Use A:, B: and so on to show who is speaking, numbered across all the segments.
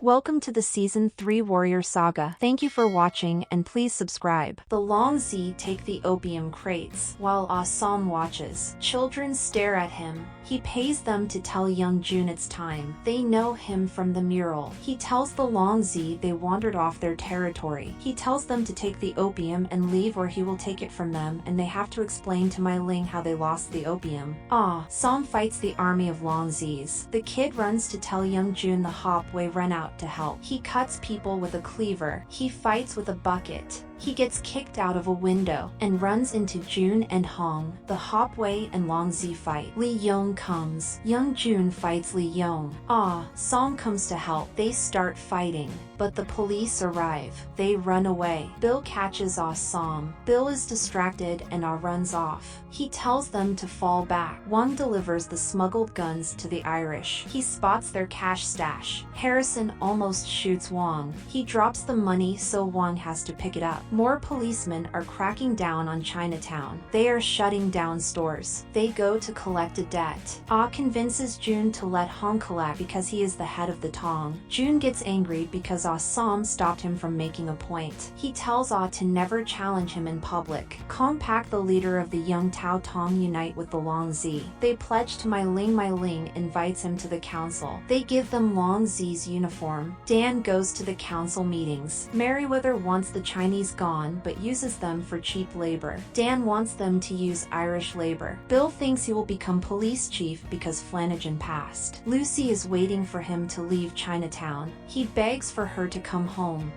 A: Welcome to the Season 3 Warrior Saga. Thank you for watching and please subscribe. The Longzi take the opium crates, while Ah-som watches. Children stare at him. He pays them to tell young June it's time. They know him from the mural. He tells the Longzi they wandered off their territory. He tells them to take the opium and leave or he will take it from them, and they have to explain to Mai Ling how they lost the opium. Ah-som fights the army of Longzis. The kid runs to tell young June the Hopway run out to help. He cuts people with a cleaver. He fights with a bucket. He gets kicked out of a window and runs into June and Hong. The Hopway and Longzi fight. Li Yong comes. Young June fights Li Yong. Ah-som comes to help. They start fighting, but the police arrive. They run away. Bill catches Ah-som. Bill is distracted and runs off. He tells them to fall back. Wang delivers the smuggled guns to the Irish. He spots their cash stash. Harrison almost shoots Wang. He drops the money so Wang has to pick it up. More policemen are cracking down on Chinatown. They are shutting down stores. They go to collect a debt. Ah convinces June to let Hong collect because he is the head of the Tong. June gets angry because Ah-som stopped him from making a point. He tells Ah to never challenge him in public. Kong-pak, the leader of the young Tao Tong, unite with the Longzi. They pledge to Mai Ling. Mai Ling invites him to the council. They give them Longzi's uniform. Dan goes to the council meetings. Merriweather wants the Chinese gone but uses them for cheap labor. Dan wants them to use Irish labor. Bill thinks he will become police chief because Flanagan passed. Lucy is waiting for him to leave Chinatown. He begs for her to come home.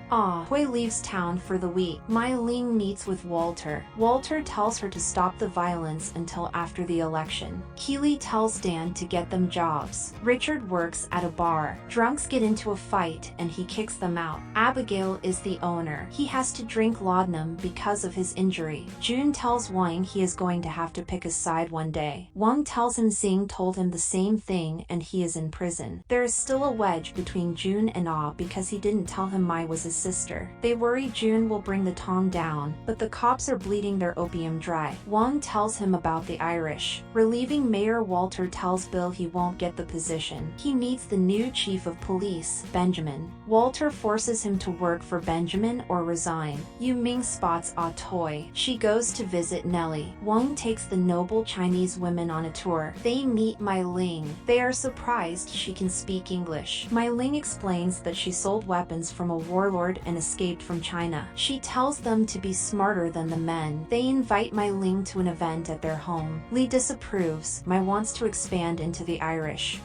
A: Hui leaves town for the week. Mai Ling meets with Walter. Walter tells her to stop the violence until after the election. Keeley tells Dan to get them jobs. Richard works at a bar. Drunks get into a fight and he kicks them out. Abigail is the owner. He has to drink laudanum because of his injury. June tells Wang he is going to have to pick a side one day. Wang tells him Xing told him the same thing and he is in prison. There is still a wedge between June and Ah because he didn't tell him Mai was his sister. They worry June will bring the Tong down, but the cops are bleeding their opium dry. Wang tells him about the Irish. Relieving Mayor Walter tells Bill he won't get the position. He meets the new chief of police, Benjamin. Walter forces him to work for Benjamin or resign. Yu Ming spots Ah Toy. She goes to visit Nellie. Wang takes the noble Chinese women on a tour. They meet Mai Ling. They are surprised she can speak English. Mai Ling explains that she sold weapons from a warlord and escaped from China. She tells them to be smarter than the men. They invite Mai Ling to an event at their home. Li disapproves. Mai wants to expand into the Irish.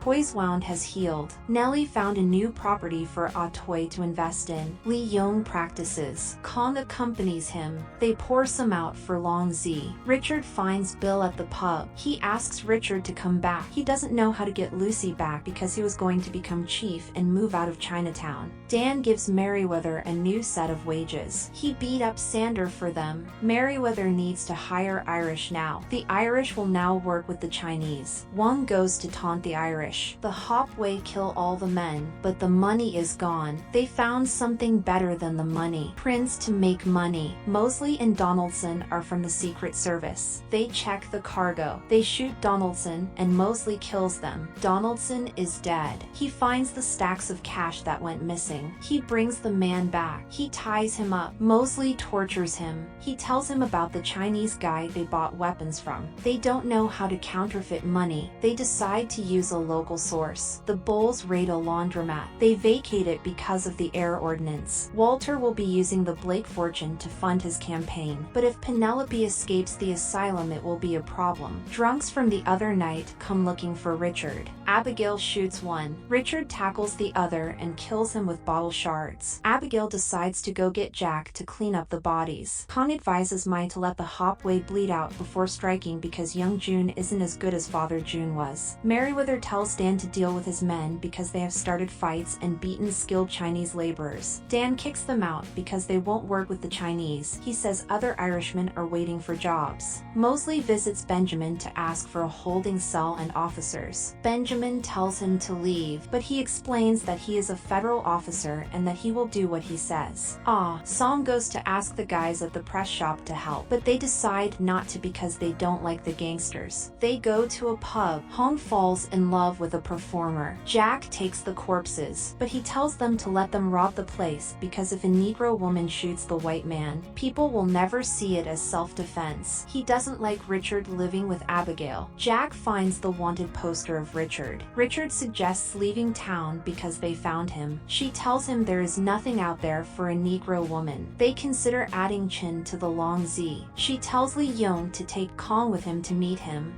A: Toy's wound has healed. Nellie found a new property for Ah Toy to invest in. Li Yong practices. Kong accompanies him. They pour some out for Longzi. Richard finds Bill at the pub. He asks Richard to come back. He doesn't know how to get Lucy back because he was going to become chief and move out of Chinatown. Dan gives Merriweather a new set of wages. He beat up Sander for them. Merriweather needs to hire Irish now. The Irish will now work with the Chinese. Wang goes to taunt the Irish. The Hopway kill all the men, but the money is gone. They found something better than the money. Prince to make money. Mosley and Donaldson are from the Secret Service. They check the cargo. They shoot Donaldson and Mosley kills them. Donaldson is dead. He finds the stacks of cash that went missing. He brings the man back. He ties him up. Mosley tortures him. He tells him about the Chinese guy they bought weapons from. They don't know how to counterfeit money. They decide to use a local source. The Bulls raid a laundromat. They vacate it because of the air ordinance. Walter will be using the Blake fortune to fund his campaign, but if Penelope escapes the asylum it will be a problem. Drunks from the other night come looking for Richard. Abigail shoots one. Richard tackles the other and kills him with bottle shards. Abigail decides to go get Jack to clean up the bodies. Kong advises Mai to let the Hopway bleed out before striking because young June isn't as good as Father June was. Merriweather tells Dan to deal with his men because they have started fights and beaten skilled Chinese laborers. Dan kicks them out because they won't work with the Chinese. He says other Irishmen are waiting for jobs. Mosley visits Benjamin to ask for a holding cell and officers. Benjamin tells him to leave, but he explains that he is a federal officer and that he will do what he says. Song goes to ask the guys at the press shop to help, but they decide not to because they don't like the gangsters. They go to a pub. Hong falls in love with a performer. Jack takes the corpses, but he tells them to let them rob the place because if a Negro woman shoots the white man, people will never see it as self-defense. He doesn't like Richard living with Abigail. Jack finds the wanted poster of Richard. Richard suggests leaving town because they found him. She tells him there is nothing out there for a Negro woman. They consider adding Chin to the Long Z. She tells Li Yong to take Kong with him to meet him.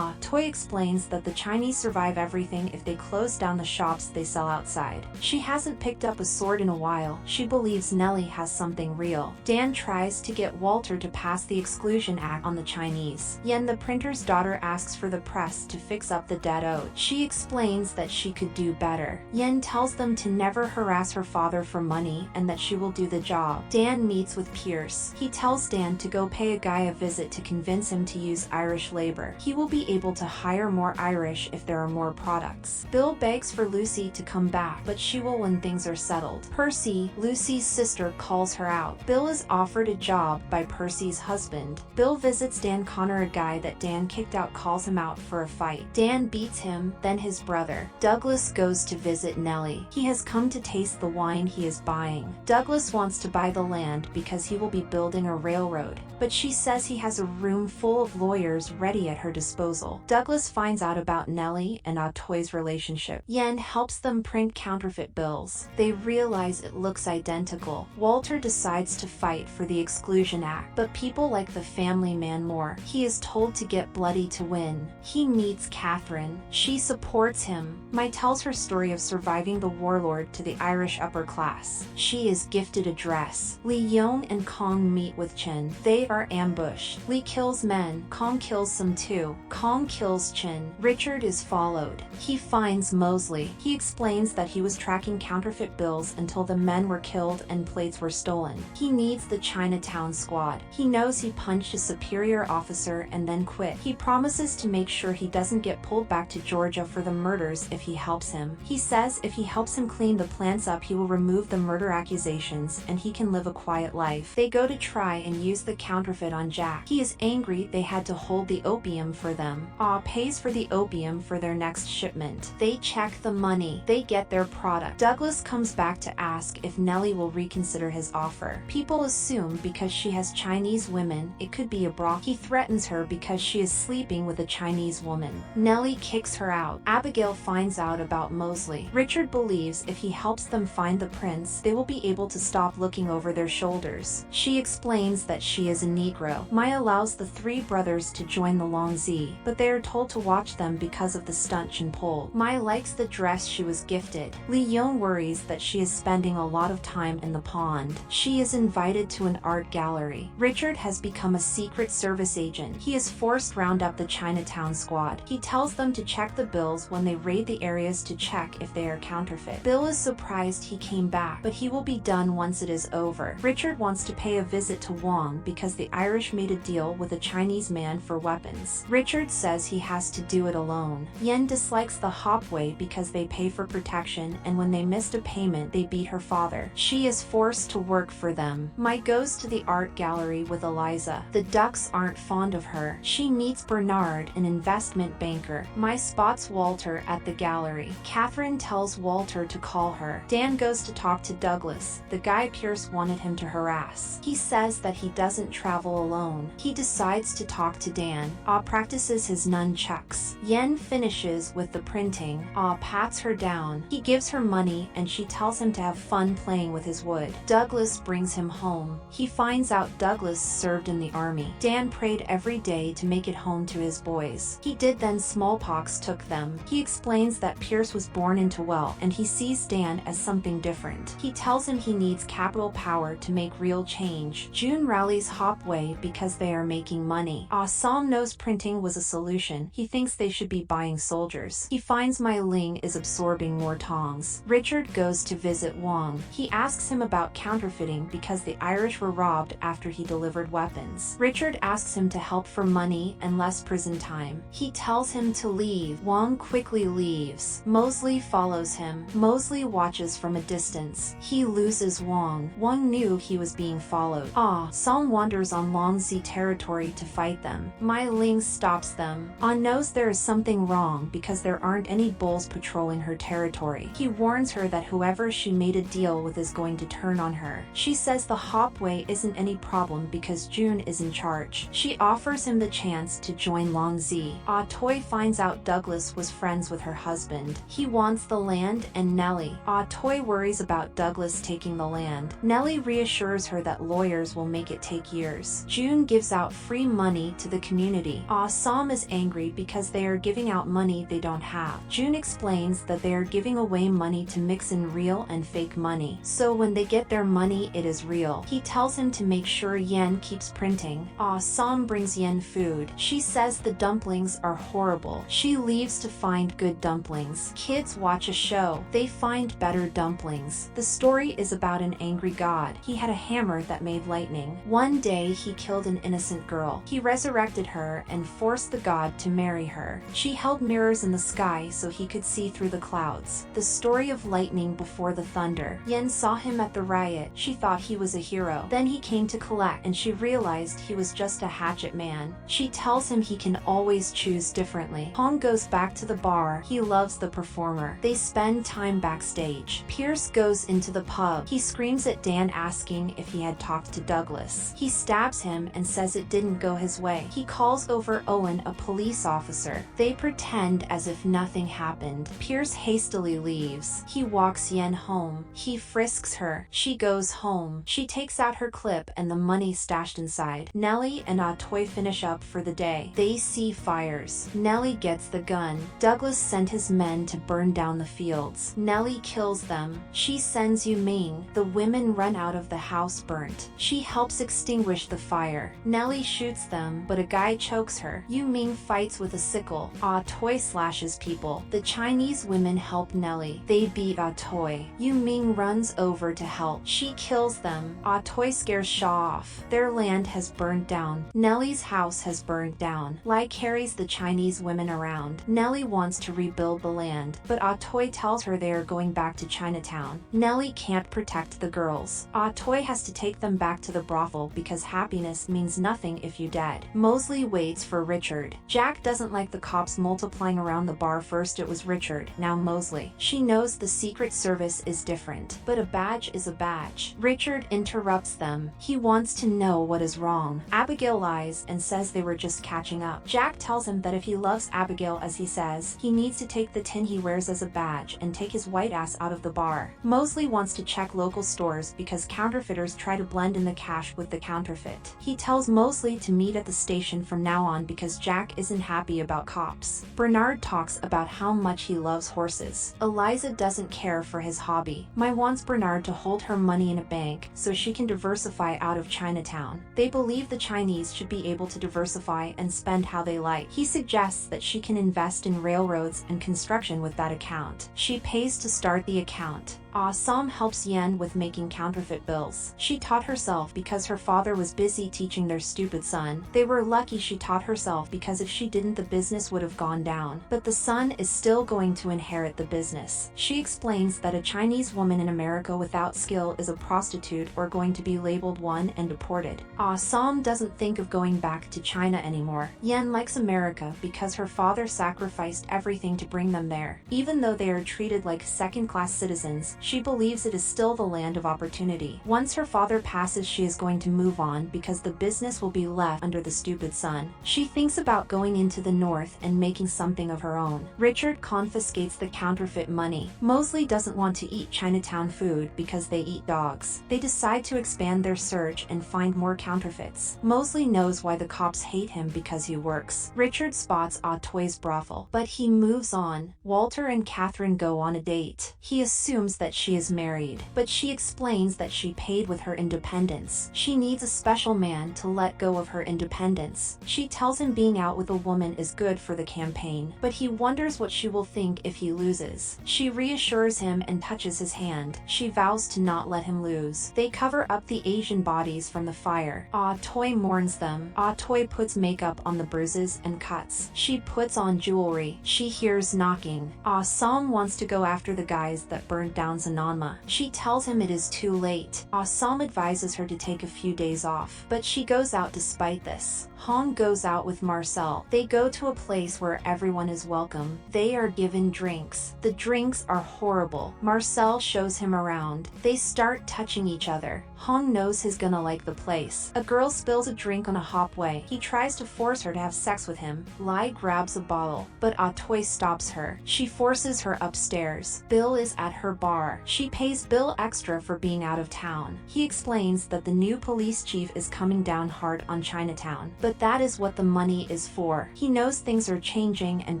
A: Toy explains that the Chinese survive everything if they close down the shops they sell outside. She hasn't picked up a sword in a while. She believes Nellie has something real. Dan tries to get Walter to pass the Exclusion Act on the Chinese. Yen, the printer's daughter, asks for the press to fix up the debt owed. She explains that she could do better. Yen tells them to never harass her father for money and that she will do the job. Dan meets with Pierce. He tells Dan to go pay a guy a visit to convince him to use Irish labor. He will be able to hire more Irish if there are more products. Bill begs for Lucy to come back, but she will when things are settled. Percy, Lucy's sister, calls her out. Bill is offered a job by Percy's husband. Bill visits Dan Connor. A guy that Dan kicked out calls him out for a fight. Dan beats him, then his brother. Douglas goes to visit Nellie. He has come to taste the wine he is buying. Douglas wants to buy the land because he will be building a railroad, but she says he has a room full of lawyers ready at her disposal. Douglas finds out about Nellie and Toy's relationship. Yen helps them print counterfeit bills. They realize it looks identical. Walter decides to fight for the Exclusion Act, but people like the family man more. He is told to get bloody to win. He meets Catherine. She supports him. Mai tells her story of surviving the warlord to the Irish upper class. She is gifted a dress. Li Yong and Kong meet with Chin. They are ambushed. Li kills men. Kong kills some too. Kong kills Chin. Richard is followed. He finds Mosley. He explains that he was tracking counterfeit bills until the men were killed and plates were stolen. He needs the Chinatown squad. He knows he punched a superior officer and then quit. He promises to make sure he doesn't get pulled back to Georgia for the murders if he helps him. He says if he helps him clean the plants up, he will remove the murder accusations and he can live a quiet life. They go to try and use the counterfeit on Jack. He is angry they had to hold the opium for them. Pays for the opium for their next shipment. They check the money. They get their product. Douglas comes back to ask if Nellie will reconsider his offer. People assume because she has Chinese women, it could be a bra. He threatens her because she is sleeping with a Chinese woman. Nellie kicks her out. Abigail finds out about Mosley. Richard believes if he helps them find the prince, they will be able to stop looking over their shoulders. She explains that she is a Negro. Mai allows the three brothers to join the Long Z, but they are told to watch them because of the stunt Chin pulled. Mai likes the dress she was gifted. Li Yong worries that she is spending a lot of time in the pond. She is invited to an art gallery. Richard has become a Secret Service agent. He is forced to round up the Chinatown squad. He tells them to check the bills when they raid the areas to check if they are counterfeit. Bill is surprised he came back, but he will be done once it is over. Richard wants to pay a visit to Wong because the Irish made a deal with a Chinese man for weapons. Richard says he has to do it alone. Yen dislikes the Hopway because they pay for protection, and when they missed a payment, they beat her father. She is forced to work for them. Mai goes to the art gallery with Eliza. The Ducks aren't fond of her. She meets Bernard, an investment banker. Mai spots Walter at the gallery. Catherine tells Walter to call her. Dan goes to talk to Douglas, the guy Pierce wanted him to harass. He says that he doesn't travel alone. He decides to talk to Dan. Practices his nunchucks. Yen finishes with the printing. Pats her down. He gives her money and she tells him to have fun playing with his wood. Douglas brings him home. He finds out Douglas served in the army. Dan prayed every day to make it home to his boys. He did, then smallpox took them. He explains that Pierce was born into wealth and he sees Dan as something different. He tells him he needs capital power to make real change. June rallies Hopway because they are making money. Song knows printing was a solution. He thinks they should be buying soldiers. He finds Mai Ling is absorbing more tongs. Richard goes to visit Wong. He asks him about counterfeit benefiting because the Irish were robbed after he delivered weapons. Richard asks him to help for money and less prison time. He tells him to leave. Wong quickly leaves. Mosley follows him. Mosley watches from a distance. He loses Wong. Wong knew he was being followed. Song wanders on Longxi territory to fight them. Mai Ling stops them. Knows there is something wrong because there aren't any bulls patrolling her territory. He warns her that whoever she made a deal with is going to turn on her. She says the Hopway isn't any problem because June is in charge. She offers him the chance to join Longxi. Toy finds out Douglas was friends with her husband. He wants the land and Nellie. Toy worries about Douglas taking the land. Nellie reassures her that lawyers will make it take years. June gives out free money to the community. Sam is angry because they are giving out money they don't have. June explains that they are giving away money to mix in real and fake money. So when they get their money, it is real. He tells him to make sure Yen keeps printing. Sam brings Yen food. She says the dumplings are horrible. She leaves to find good dumplings. Kids watch a show. They find better dumplings. The story is about an angry god. He had a hammer that made lightning. One day he killed an innocent girl. He resurrected her and forced the god to marry her. She held mirrors in the sky so he could see through the clouds. The story of lightning before the thunder. Yen saw him at the riot. She thought he was a hero. Then he came to collect and she realized he was just a hatchet man. She tells him he can always choose differently. Hong goes back to the bar. He loves the performer. They spend time backstage. Pierce goes into the pub. He screams at Dan asking if he had talked to Douglas. He stabs him and says it didn't go his way. He calls over Owen, a police officer. They pretend as if nothing happened. Pierce hastily leaves. He walks Yen home. He frisks her. She goes home. She takes out her clip and the money stashed inside. Nellie and Toy finish up for the day. They see fires. Nellie gets the gun. Douglas sent his men to burn down the fields. Nellie kills them. She sends Yu Ming. The women run out of the house burnt. She helps extinguish the fire. Nellie shoots them, but a guy chokes her. Yu Ming fights with a sickle. Toy slashes people. The Chinese women help Nellie. They beat Toy. Yu Ming runs over to help. She kills them. Toy scares Shaw off. Their land has burned down. Nellie's house has burned down. Lai carries the Chinese women around. Nellie wants to rebuild the land, but Toy tells her they are going back to Chinatown. Nellie can't protect the girls. Toy has to take them back to the brothel because happiness means nothing if you dead. Mosley waits for Richard. Jack doesn't like the cops multiplying around the bar. First it was Richard, now Mosley. She knows the Secret Service is different, but a badge is a badge. Richard interrupts them. He wants to know what is wrong. Abigail lies and says they were just catching up. Jack tells him that if he loves Abigail as he says, he needs to take the tin he wears as a badge and take his white ass out of the bar. Mosley wants to check local stores because counterfeiters try to blend in the cash with the counterfeit. He tells Mosley to meet at the station from now on because Jack isn't happy about cops. Bernard talks about how much he loves horses. Eliza doesn't care for his hobby. Mai wants Bernard to hold her money in a bank so she can diversify out of Chinatown. They believe the Chinese should be able to diversify and spend how they like. He suggests that she can invest in railroads and construction with that account. She pays to start the account. Sam helps Yen with making counterfeit bills. She taught herself because her father was busy teaching their stupid son. They were lucky she taught herself because if she didn't, the business would have gone down. But the son is still going to inherit the business. She explains that a Chinese woman in America without skill is a prostitute or going to be labeled one and deported. Sam doesn't think of going back to China anymore. Yen likes America because her father sacrificed everything to bring them there. Even though they are treated like second-class citizens, she believes it is still the land of opportunity. Once her father passes, she is going to move on because the business will be left under the stupid son. She thinks about going into the north and making something of her own. Richard confiscates the counterfeit money. Mosley doesn't want to eat Chinatown food because they eat dogs. They decide to expand their search and find more counterfeits. Mosley knows why the cops hate him because he works. Richard spots Toy's brothel, but he moves on. Walter and Catherine go on a date. He assumes that that she is married, but she explains that she paid with her independence. She needs a special man to let go of her independence. She tells him being out with a woman is good for the campaign, but he wonders what she will think if he loses. She reassures him and touches his hand. She vows to not let him lose. They cover up the Asian bodies from the fire. Ah Toy mourns them. Ah Toy puts makeup on the bruises and cuts. She puts on jewelry. She hears knocking. Ah Som wants to go after the guys that burned down Zanonma. She tells him it is too late. Ah Som advises her to take a few days off, but she goes out despite this. Hong goes out with Marcel. They go to a place where everyone is welcome. They are given drinks. The drinks are horrible. Marcel shows him around. They start touching each other. Hong knows he's gonna like the place. A girl spills a drink on a Hopway. He tries to force her to have sex with him. Lai grabs a bottle, but Atoy stops her. She forces her upstairs. Bill is at her bar. She pays Bill extra for being out of town. He explains that the new police chief is coming down hard on Chinatown, but that is what the money is for. He knows things are changing and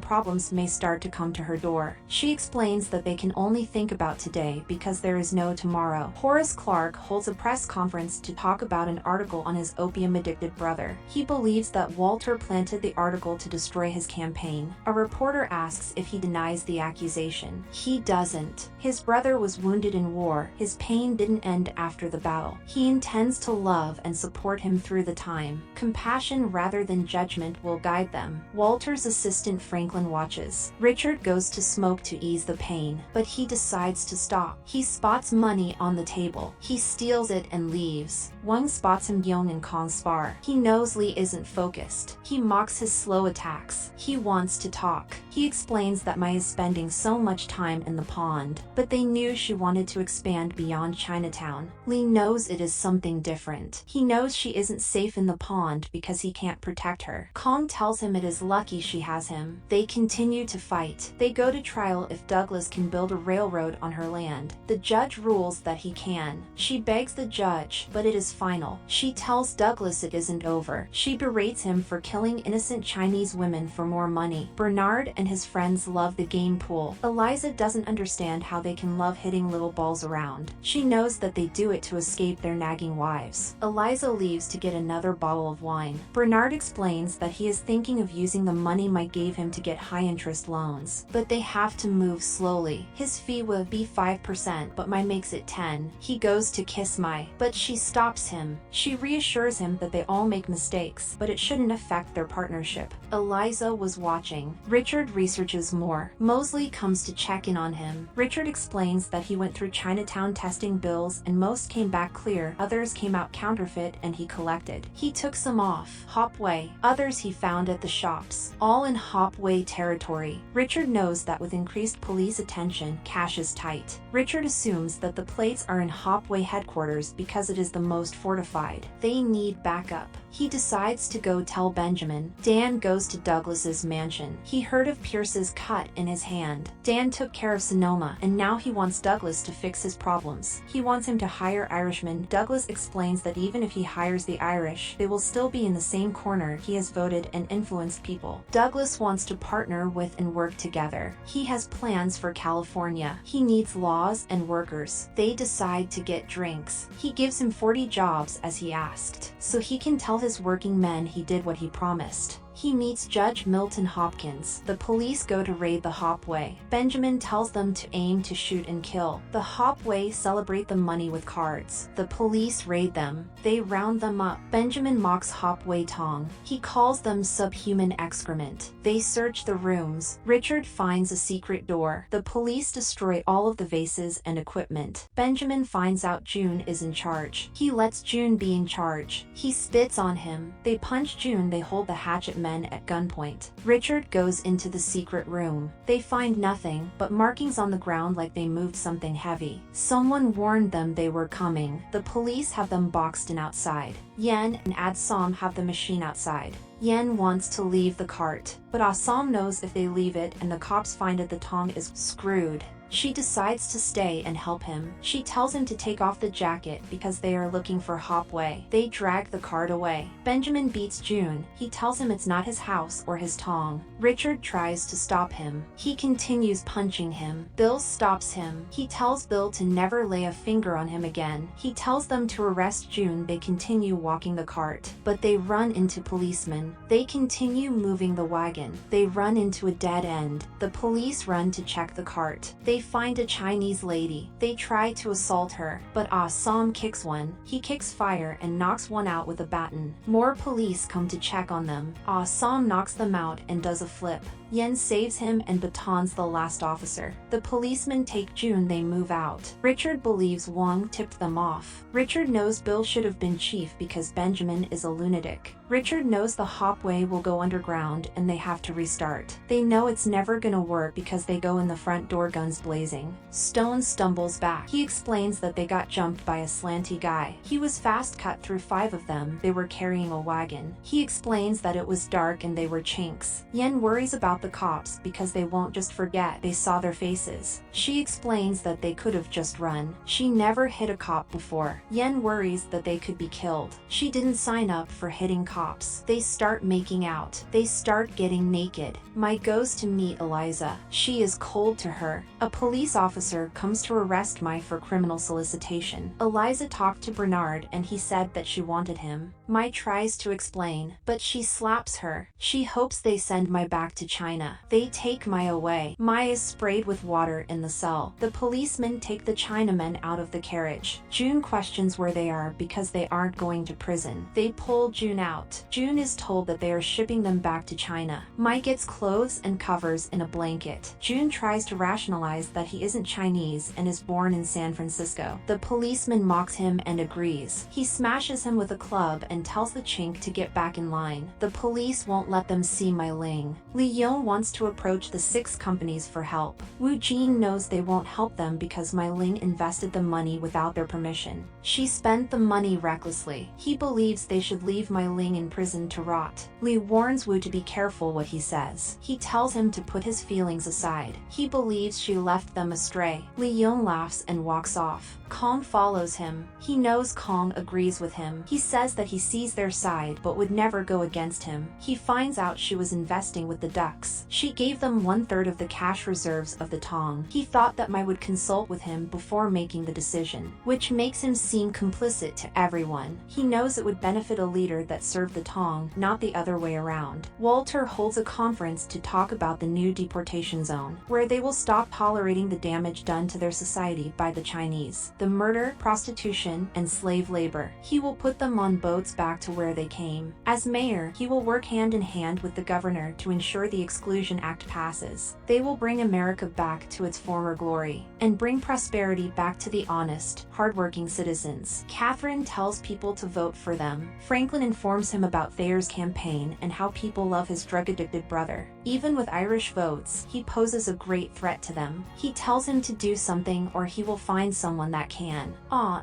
A: problems may start to come to her door. She explains that they can only think about today because there is no tomorrow. Horace Clark holds a press conference to talk about an article on his opium-addicted brother. He believes that Walter planted the article to destroy his campaign. A reporter asks if he denies the accusation. He doesn't. His brother was wounded in war. His pain didn't end after the battle. He intends to love and support him through the time. Compassion rather than judgment will guide them. Walter's assistant Franklin watches. Richard goes to smoke to ease the pain, but he decides to stop. He spots money on the table. He steals it and leaves. Wang spots him Yong and Kong spar. He knows Lee isn't focused. He mocks his slow attacks. He wants to talk. He explains that Mai is spending so much time in the pond, but they knew she wanted to expand beyond Chinatown. Lee knows it is something different. He knows she isn't safe in the pond because he can't protect her. Kong tells him it is lucky she has him. They continue to fight. They go to trial if Douglas can build a railroad on her land. The judge rules that he can. She begs the judge, but it is final. She tells Douglas it isn't over. She berates him for killing innocent Chinese women for more money. Bernard and his friends love the game pool. Eliza doesn't understand how they can love hitting little balls around. She knows that they do it to escape their nagging wives. Eliza leaves to get another bottle of wine. Bernard explains that he is thinking of using the money Mike gave him to get high-interest loans, but they have to move slowly. His fee will be 5%, but Mai makes it 10. He goes to kiss Mai, but she stops him. She reassures him that they all make mistakes, but it shouldn't affect their partnership. Eliza was watching. Richard researches more. Mosley comes to check in on him. Richard explains that he went through Chinatown testing bills and most came back clear, others came out counterfeit and he collected. He took some off Hopway, others he found at the shops, all in Hopway territory. Richard knows that with increased police attention, cash is tight. Richard assumes that the plates are in Hopway headquarters because it is the most fortified. They need backup. He decides to go tell Benjamin. Dan goes to Douglas's mansion. He heard of Pierce's cut in his hand. Dan took care of Sonoma, and now he wants Douglas to fix his problems. He wants him to hire Irishmen. Douglas explains that even if he hires the Irish, they will still be in the same corner he has voted and influenced people. Douglas wants to partner with and work together. He has plans for California. He needs laws and workers. They decide to get drinks. He gives him 40 jobs as he asked, so he can tell his working men he did what he promised. He meets Judge Milton Hopkins. The police go to raid the Hopway. Benjamin tells them to aim to shoot and kill. The Hopway celebrate the money with cards. The police raid them. They round them up. Benjamin mocks Hopway Tong. He calls them subhuman excrement. They search the rooms. Richard finds a secret door. The police destroy all of the vases and equipment. Benjamin finds out June is in charge. He lets June be in charge. He spits on him. They punch June. They hold the hatchet men at gunpoint. Richard goes into the secret room. They find nothing but markings on the ground like they moved something heavy. Someone warned them they were coming. The police have them boxed in outside. Yen and Adsam have the machine outside. Yen wants to leave the cart, but Assam knows if they leave it and the cops find it, the Tong is screwed. She decides to stay and help him. She tells him to take off the jacket because they are looking for Hopway. They drag the cart away. Benjamin beats June. He tells him it's not his house or his tong. Richard tries to stop him. He continues punching him. Bill stops him. He tells Bill to never lay a finger on him again. He tells them to arrest June. They continue walking the cart, but they run into policemen. They continue moving the wagon. They run into a dead end. The police run to check the cart. They find a Chinese lady. They try to assault her, but Ah Som kicks one. He kicks fire and knocks one out with a baton. More police come to check on them. Ah Som knocks them out and does a flip. Yen saves him and batons the last officer. The policemen take June. They move out. Richard believes Wang tipped them off. Richard knows Bill should have been chief because Benjamin is a lunatic. Richard knows the Hopway will go underground and they have to restart. They know it's never gonna work because they go in the front door, guns blazing. Stone stumbles back. He explains that they got jumped by a slanty guy. He was fast cut through 5 of them. They were carrying a wagon. He explains that it was dark and they were chinks. Yen worries about the cops because they won't just forget they saw their faces. She explains that they could have just run. She never hit a cop before. Yen worries that they could be killed. She didn't sign up for hitting cops. They start making out. They start getting naked. Mai goes to meet Eliza. She is cold to her. A police officer comes to arrest Mai for criminal solicitation. Eliza talked to Bernard and he said that she wanted him. Mai tries to explain, but she slaps her. She hopes they send Mai back to China. They take Mai away. Mai is sprayed with water in the cell. The policemen take the Chinamen out of the carriage. June questions where they are because they aren't going to prison. They pull June out. June is told that they are shipping them back to China. Mai gets clothes and covers in a blanket. June tries to rationalize that he isn't Chinese and is born in San Francisco. The policeman mocks him and agrees. He smashes him with a club and tells the chink to get back in line. The police won't let them see Mai Ling. Li Yong wants to approach the 6 companies for help. Wu Jing knows they won't help them because Mai Ling invested the money without their permission. She spent the money recklessly. He believes they should leave Mai Ling in prison to rot. Li warns Wu to be careful what he says. He tells him to put his feelings aside. He believes she left them astray. Li Yong laughs and walks off. Kong follows him. He knows Kong agrees with him. He says that he sees their side but would never go against him. He finds out she was investing with the ducks. She gave them 1/3 of the cash reserves of the Tong. He thought that Mai would consult with him before making the decision, which makes him seem complicit to everyone. He knows it would benefit a leader that served the Tong, not the other way around. Walter holds a conference to talk about the new deportation zone, where they will stop tolerating the damage done to their society by the Chinese. The murder, prostitution, and slave labor. He will put them on boats back to where they came. As mayor, he will work hand in hand with the governor to ensure the Exclusion Act passes. They will bring America back to its former glory, and bring prosperity back to the honest, hardworking citizens. Catherine tells people to vote for them. Franklin informs him about Thayer's campaign and how people love his drug-addicted brother. Even with Irish votes, he poses a great threat to them. He tells him to do something or he will find someone that can.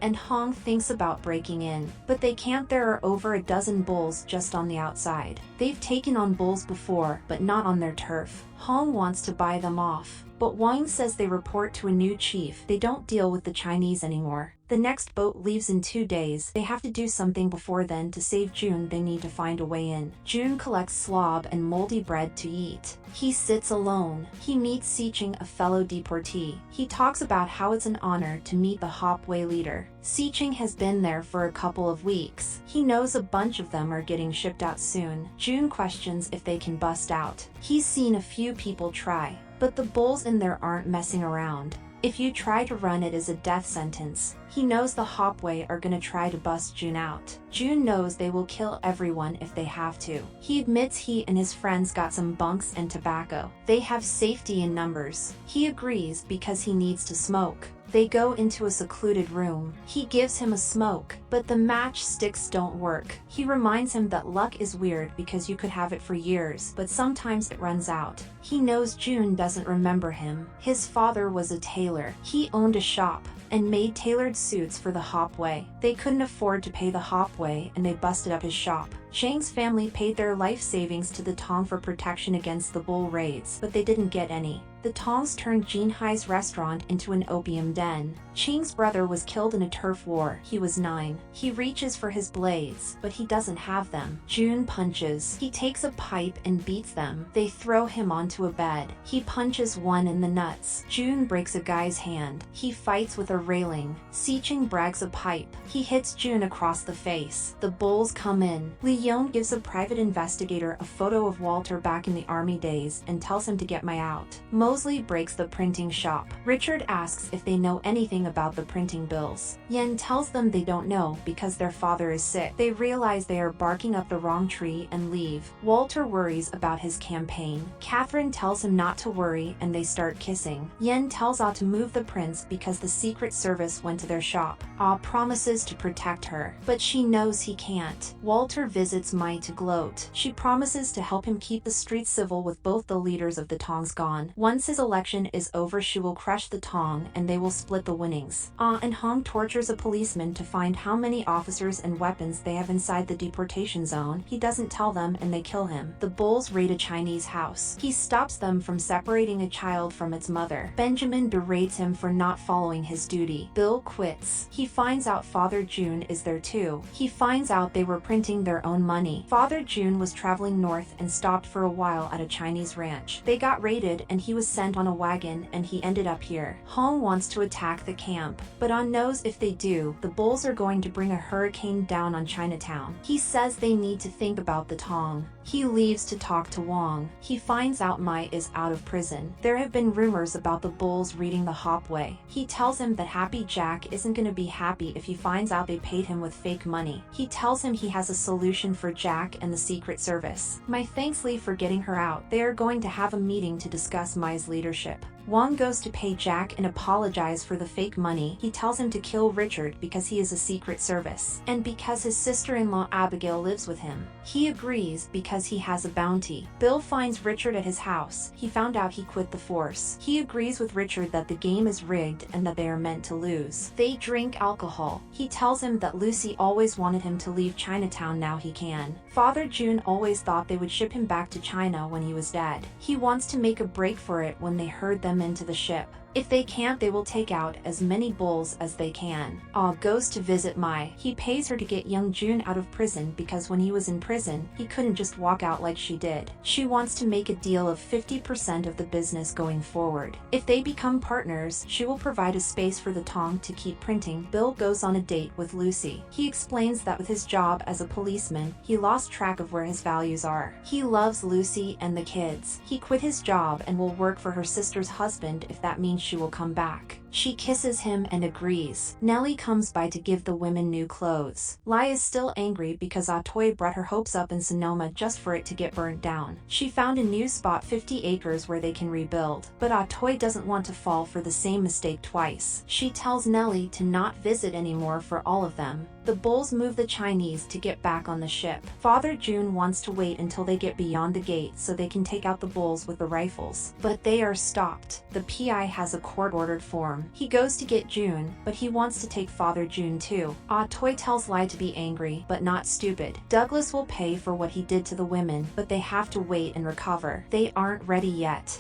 A: And Hong thinks about breaking in, but they can't. There are over a dozen bulls just on the outside. They've taken on bulls before, but not on their turf. Hong wants to buy them off, but Wang says they report to a new chief. They don't deal with the Chinese anymore. The next boat leaves in 2 days. They have to do something before then. To save June, they need to find a way in. June collects slob and moldy bread to eat. He sits alone. He meets Sicheng, a fellow deportee. He talks about how it's an honor to meet the Hopway leader. Sicheng has been there for a couple of weeks. He knows a bunch of them are getting shipped out soon. June questions if they can bust out. He's seen a few people try, but the bulls in there aren't messing around. If you try to run, it is a death sentence. He knows the Hopway are gonna try to bust June out. June knows they will kill everyone if they have to. He admits he and his friends got some bunks and tobacco. They have safety in numbers. He agrees because he needs to smoke. They go into a secluded room. He gives him a smoke, but the matchsticks don't work. He reminds him that luck is weird because you could have it for years, but sometimes it runs out. He knows June doesn't remember him. His father was a tailor. He owned a shop and made tailored suits for the Hopway. They couldn't afford to pay the Hopway and they busted up his shop. Chang's family paid their life savings to the Tong for protection against the bull raids, but they didn't get any. The Tongs turned Jinhai's restaurant into an opium den. Ching's brother was killed in a turf war. He was 9. He reaches for his blades, but he doesn't have them. June punches. He takes a pipe and beats them. They throw him onto a bed. He punches one in the nuts. June breaks a guy's hand. He fights with a railing. Sicheng brags a pipe. He hits June across the face. The bulls come in. Li Yong gives a private investigator a photo of Walter back in the army days and tells him to get Mai out. Mosley breaks the printing shop. Richard asks if they know anything about the printing bills. Yen tells them they don't know because their father is sick. They realize they are barking up the wrong tree and leave. Walter worries about his campaign. Catherine tells him not to worry and they start kissing. Yen tells Ah to move the prints because the Secret Service went to their shop. Ah promises to protect her, but she knows he can't. Walter visits Mai to gloat. She promises to help him keep the streets civil with both the leaders of the Tongs gone. Once his election is over, she will crush the Tong and they will split the winnings. Ah and Hong tortures a policeman to find how many officers and weapons they have inside the deportation zone. He doesn't tell them and they kill him. The bulls raid a Chinese house. He stops them from separating a child from its mother. Benjamin berates him for not following his duty. Bill quits. He finds out Father June is there too. He finds out they were printing their own money. Father June was traveling north and stopped for a while at a Chinese ranch. They got raided and he was sent on a wagon and he ended up here. Hong wants to attack the camp, but On knows if they do, the bulls are going to bring a hurricane down on Chinatown. He says they need to think about the Tong. He leaves to talk to Wong. He finds out Mai is out of prison. There have been rumors about the bulls reading the Hopway. He tells him that Happy Jack isn't going to be happy if he finds out they paid him with fake money. He tells him he has a solution for Jack and the Secret Service. Mai thanks Lee for getting her out. They are going to have a meeting to discuss Mai's leadership. Wong goes to pay Jack and apologize for the fake money. He tells him to kill Richard because he is a Secret Service, and because his sister-in-law Abigail lives with him. He agrees because he has a bounty. Bill finds Richard at his house. He found out he quit the force. He agrees with Richard that the game is rigged and that they are meant to lose. They drink alcohol. He tells him that Lucy always wanted him to leave Chinatown, now he can. Father June always thought they would ship him back to China when he was dead. He wants to make a break for it when they herd them into the ship. If they can't, they will take out as many bulls as they can. Ah goes to visit Mai. He pays her to get young June out of prison because when he was in prison, he couldn't just walk out like she did. She wants to make a deal of 50% of the business going forward. If they become partners, she will provide a space for the Tong to keep printing. Bill goes on a date with Lucy. He explains that with his job as a policeman, he lost track of where his values are. He loves Lucy and the kids. He quit his job and will work for her sister's husband if that means she will come back. She kisses him and agrees. Nellie comes by to give the women new clothes. Lai is still angry because Atoy brought her hopes up in Sonoma just for it to get burnt down. She found a new spot 50 acres where they can rebuild, but Atoy doesn't want to fall for the same mistake twice. She tells Nellie to not visit anymore for all of them. The bulls move the Chinese to get back on the ship. Father June wants to wait until they get beyond the gate so they can take out the bulls with the rifles, but they are stopped. The PI has a court-ordered form. He goes to get June, but he wants to take Father June too. Toy tells Lai to be angry, but not stupid. Douglas will pay for what he did to the women, but they have to wait and recover. They aren't ready yet.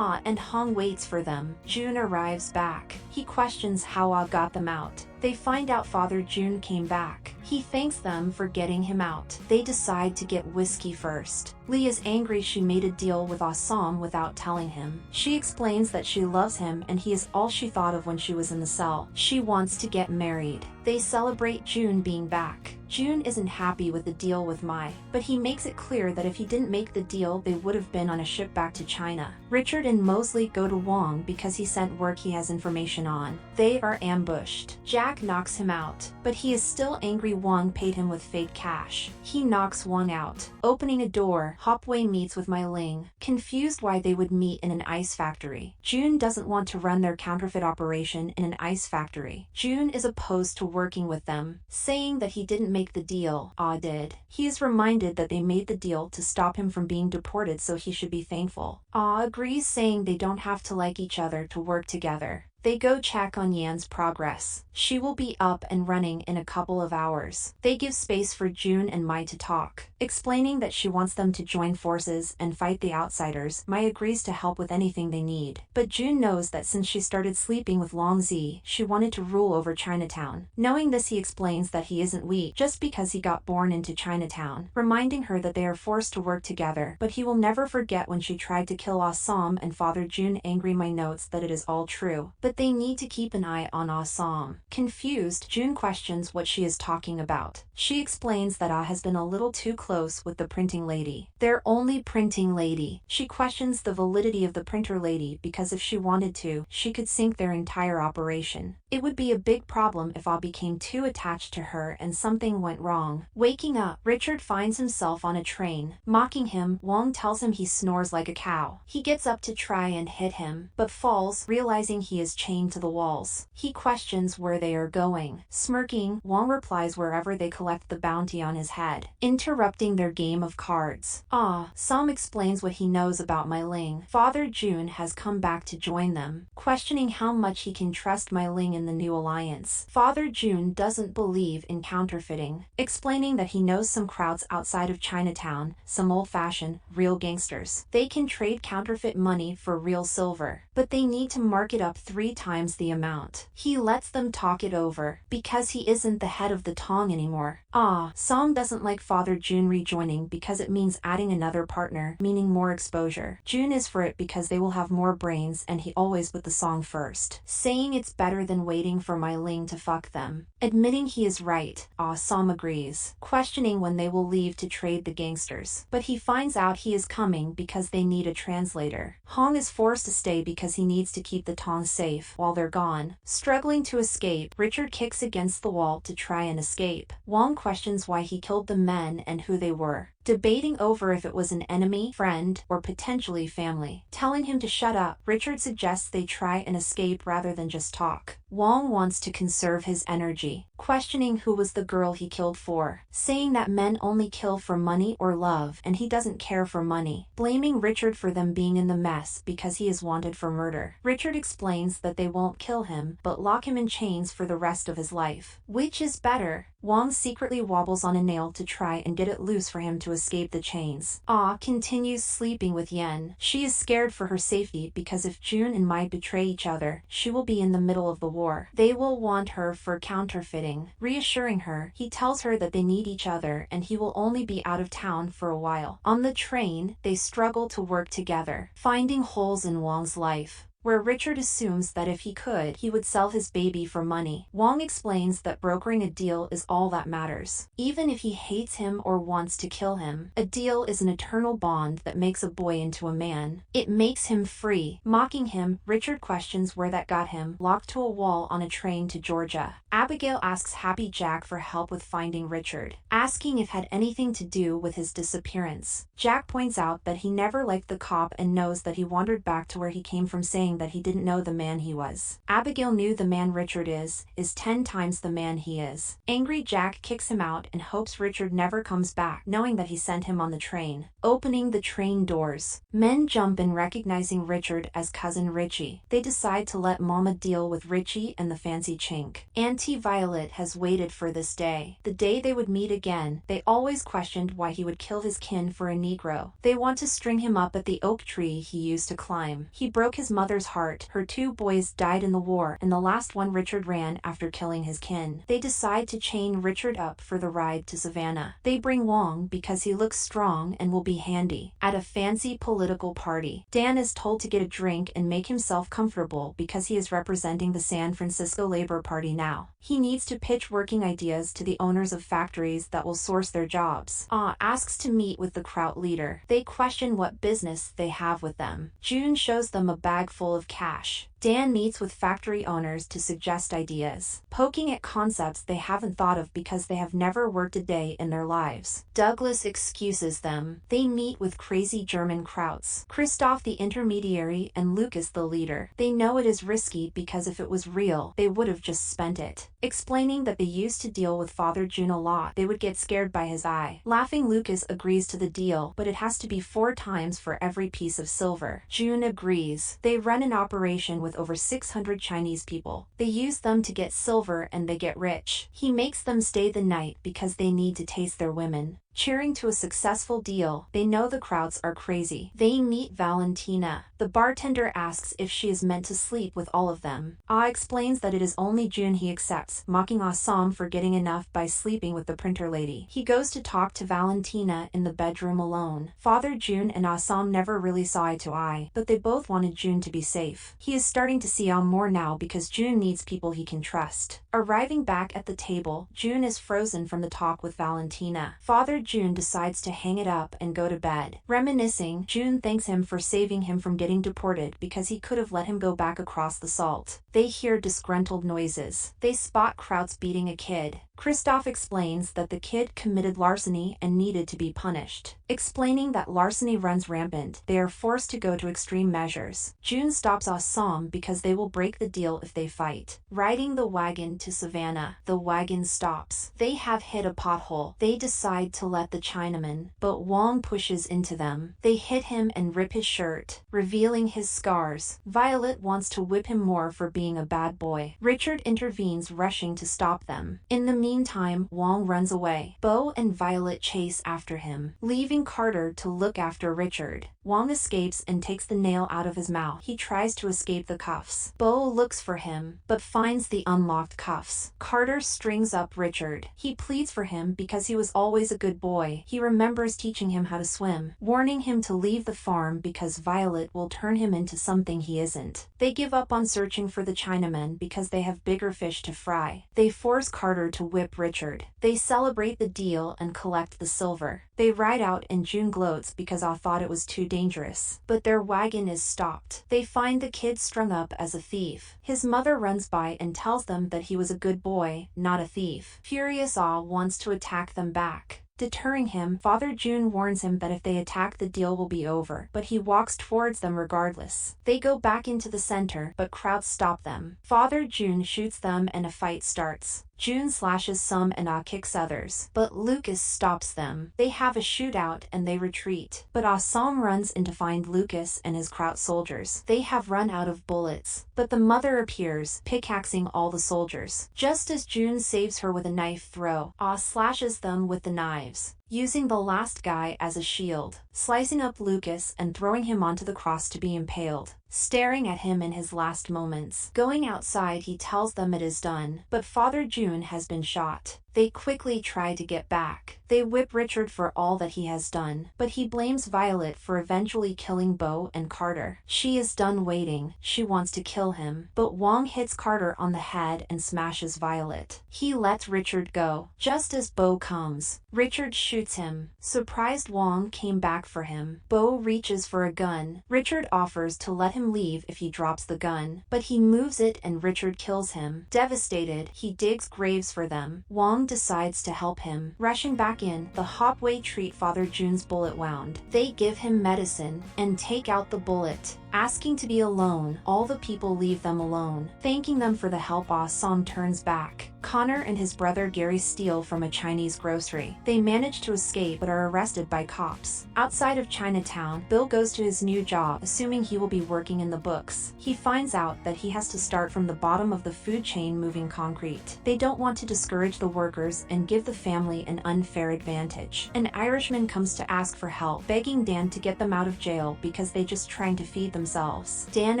A: And Hong waits for them. June arrives back. He questions how got them out. They find out Father June came back. He thanks them for getting him out. They decide to get whiskey first. Lee is angry she made a deal with Assam without telling him. She explains that she loves him and he is all she thought of when she was in the cell. She wants to get married. They celebrate June being back. June isn't happy with the deal with Mai, but he makes it clear that if he didn't make the deal, they would have been on a ship back to China. Richard and Mosley go to Wong because he sent word he has information on. They are ambushed. Jack knocks him out, but he is still angry Wong paid him with fake cash. He knocks Wong out. Opening a door, Hopway meets with Mai Ling, confused why they would meet in an ice factory. June doesn't want to run their counterfeit operation in an ice factory. June is opposed to working with them, saying that he didn't make the deal, Ah did. He is reminded that they made the deal to stop him from being deported, so he should be thankful. Ah agrees, saying they don't have to like each other to work together. They go check on Yan's progress. She will be up and running in a couple of hours. They give space for June and Mai to talk, explaining that she wants them to join forces and fight the outsiders. Mai agrees to help with anything they need. But June knows that since she started sleeping with Long Zi, she wanted to rule over Chinatown. Knowing this, he explains that he isn't weak just because he got born into Chinatown, reminding her that they are forced to work together. But he will never forget when she tried to kill Assam, and Father June angry Mai notes that it is all true. But they need to keep an eye on Assam. Confused, June questions what she is talking about. She explains that Ah has been a little too close with the printing lady. Their only printing lady. She questions the validity of the printer lady because if she wanted to, she could sink their entire operation. It would be a big problem if Ah became too attached to her and something went wrong. Waking up, Richard finds himself on a train. Mocking him, Wong tells him he snores like a cow. He gets up to try and hit him, but falls, realizing he is chained to the walls. He questions where they are going. Smirking, Wong replies wherever they collect the bounty on his head, interrupting their game of cards. Ah, Sam explains what he knows about Mai Ling. Father June has come back to join them, questioning how much he can trust Mai Ling in the new alliance. Father June doesn't believe in counterfeiting, explaining that he knows some crowds outside of Chinatown, some old-fashioned, real gangsters. They can trade counterfeit money for real silver, but they need to mark it up 3 times the amount. He lets them talk it over, because he isn't the head of the Tong anymore. Ah, Song doesn't like Father June rejoining because it means adding another partner, meaning more exposure. June is for it because they will have more brains, and he always with the song first, saying it's better than waiting for Mai Ling to fuck them. Admitting he is right, Ah Sam agrees, questioning when they will leave to trade the gangsters. But he finds out he is coming because they need a translator. Hong is forced to stay because he needs to keep the Tong safe while they're gone. Struggling to escape, Richard kicks against the wall to try and escape. Wong questions why he killed the men and who they were, debating over if it was an enemy, friend, or potentially family. Telling him to shut up, Richard suggests they try and escape rather than just talk. Wong wants to conserve his energy, questioning who was the girl he killed for, saying that men only kill for money or love and he doesn't care for money, blaming Richard for them being in the mess because he is wanted for murder. Richard explains that they won't kill him but lock him in chains for the rest of his life. Which is better? Wong secretly wobbles on a nail to try and get it loose for him to escape the chains. Ah continues sleeping with Yen. She is scared for her safety because if June and Mai betray each other, she will be in the middle of the war. They will want her for counterfeiting. Reassuring her, he tells her that they need each other and he will only be out of town for a while. On the train, they struggle to work together, finding holes in Wong's life, where Richard assumes that if he could, he would sell his baby for money. Wong explains that brokering a deal is all that matters. Even if he hates him or wants to kill him, a deal is an eternal bond that makes a boy into a man. It makes him free. Mocking him, Richard questions where that got him, locked to a wall on a train to Georgia. Abigail asks Happy Jack for help with finding Richard, asking if it had anything to do with his disappearance. Jack points out that he never liked the cop and knows that he wandered back to where he came from, saying that he didn't know the man he was. Abigail knew the man Richard is 10 times the man he is. Angry Jack kicks him out and hopes Richard never comes back, knowing that he sent him on the train. Opening the train doors, men jump in recognizing Richard as cousin Richie. They decide to let Mama deal with Richie and the fancy chink. Auntie Violet has waited for this day, the day they would meet again. They always questioned why he would kill his kin for a Negro. They want to string him up at the oak tree he used to climb. He broke his mother's heart. Her 2 boys died in the war, and the last one Richard ran after killing his kin. They decide to chain Richard up for the ride to Savannah. They bring Wong because he looks strong and will be handy. At a fancy political party, Dan is told to get a drink and make himself comfortable because he is representing the San Francisco Labor Party now. He needs to pitch working ideas to the owners of factories that will source their jobs. Ah asks to meet with the Kraut leader. They question what business they have with them. June shows them a bag full of cash. Dan meets with factory owners to suggest ideas, poking at concepts they haven't thought of because they have never worked a day in their lives. Douglas excuses them. They meet with crazy German krauts, Christoph the intermediary and Lucas the leader. They know it is risky because if it was real, they would have just spent it. Explaining that they used to deal with Father June a lot, they would get scared by his eye. Laughing, Lucas agrees to the deal, but it has to be 4 times for every piece of silver. June agrees. They run an operation with over 600 Chinese people. They use them to get silver and they get rich. He makes them stay the night because they need to taste their women. Cheering to a successful deal, they know the krauts are crazy. They meet Valentina. The bartender asks if she is meant to sleep with all of them. Ah explains that it is only June he accepts, mocking Assam for getting enough by sleeping with the printer lady. He goes to talk to Valentina in the bedroom alone. Father June and Assam never really saw eye to eye, but they both wanted June to be safe. He is starting to see more now because June needs people he can trust. Arriving back at the table, June is frozen from the talk with Valentina. Father June decides to hang it up and go to bed. Reminiscing, June thanks him for saving him from getting deported because he could have let him go back across the salt. They hear disgruntled noises. They spot krauts beating a kid. Christoph explains that the kid committed larceny and needed to be punished. Explaining that larceny runs rampant, they are forced to go to extreme measures. June stops Assam because they will break the deal if they fight. Riding the wagon to Savannah, the wagon stops. They have hit a pothole. They decide to let the Chinaman, but Wong pushes into them. They hit him and rip his shirt, revealing his scars. Violet wants to whip him more for being a bad boy. Richard intervenes, rushing to stop them. In the meantime, Wong runs away. Bo and Violet chase after him, leaving Carter to look after Richard. Wong escapes and takes the nail out of his mouth. He tries to escape the cuffs. Bo looks for him, but finds the unlocked cuffs. Carter strings up Richard. He pleads for him because he was always a good boy. He remembers teaching him how to swim, warning him to leave the farm because Violet will turn him into something he isn't. They give up on searching for the Chinamen because they have bigger fish to fry. They force Carter to whip Richard. They celebrate the deal and collect the silver. They ride out and June gloats because I thought it was too dangerous. But their wagon is stopped. They find the kid strung up as a thief. His mother runs by and tells them that he was a good boy, not a thief. Furious Ah wants to attack them back. Deterring him, Father June warns him that if they attack the deal will be over, but he walks towards them regardless. They go back into the center, but krauts stop them. Father June shoots them and a fight starts. June slashes some and kicks others, but Lucas stops them. They have a shootout and they retreat, but Assam runs in to find Lucas and his kraut soldiers. They have run out of bullets, but the mother appears, pickaxing all the soldiers. Just as June saves her with a knife throw, slashes them with the knives, using the last guy as a shield, slicing up Lucas and throwing him onto the cross to be impaled. Staring at him in his last moments. Going outside, he tells them it is done, but Father June has been shot. They quickly try to get back. They whip Richard for all that he has done, but he blames Violet for eventually killing Bo and Carter. She is done waiting. She wants to kill him, but Wong hits Carter on the head and smashes Violet. He lets Richard go. Just as Bo comes, Richard shoots him. Surprised Wong came back for him. Bo reaches for a gun. Richard offers to let him leave if he drops the gun, but he moves it and Richard kills him. Devastated, he digs graves for them. Wong decides to help him. Rushing back in, the Hopway treat Father June's bullet wound. They give him medicine and take out the bullet. Asking to be alone, all the people leave them alone. Thanking them for the help, Assam turns back. Connor and his brother Gary steal from a Chinese grocery. They manage to escape but are arrested by cops. Outside of Chinatown, Bill goes to his new job, assuming he will be working in the books. He finds out that he has to start from the bottom of the food chain moving concrete. They don't want to discourage the workers and give the family an unfair advantage. An Irishman comes to ask for help, begging Dan to get them out of jail because they just trying to feed themselves. Dan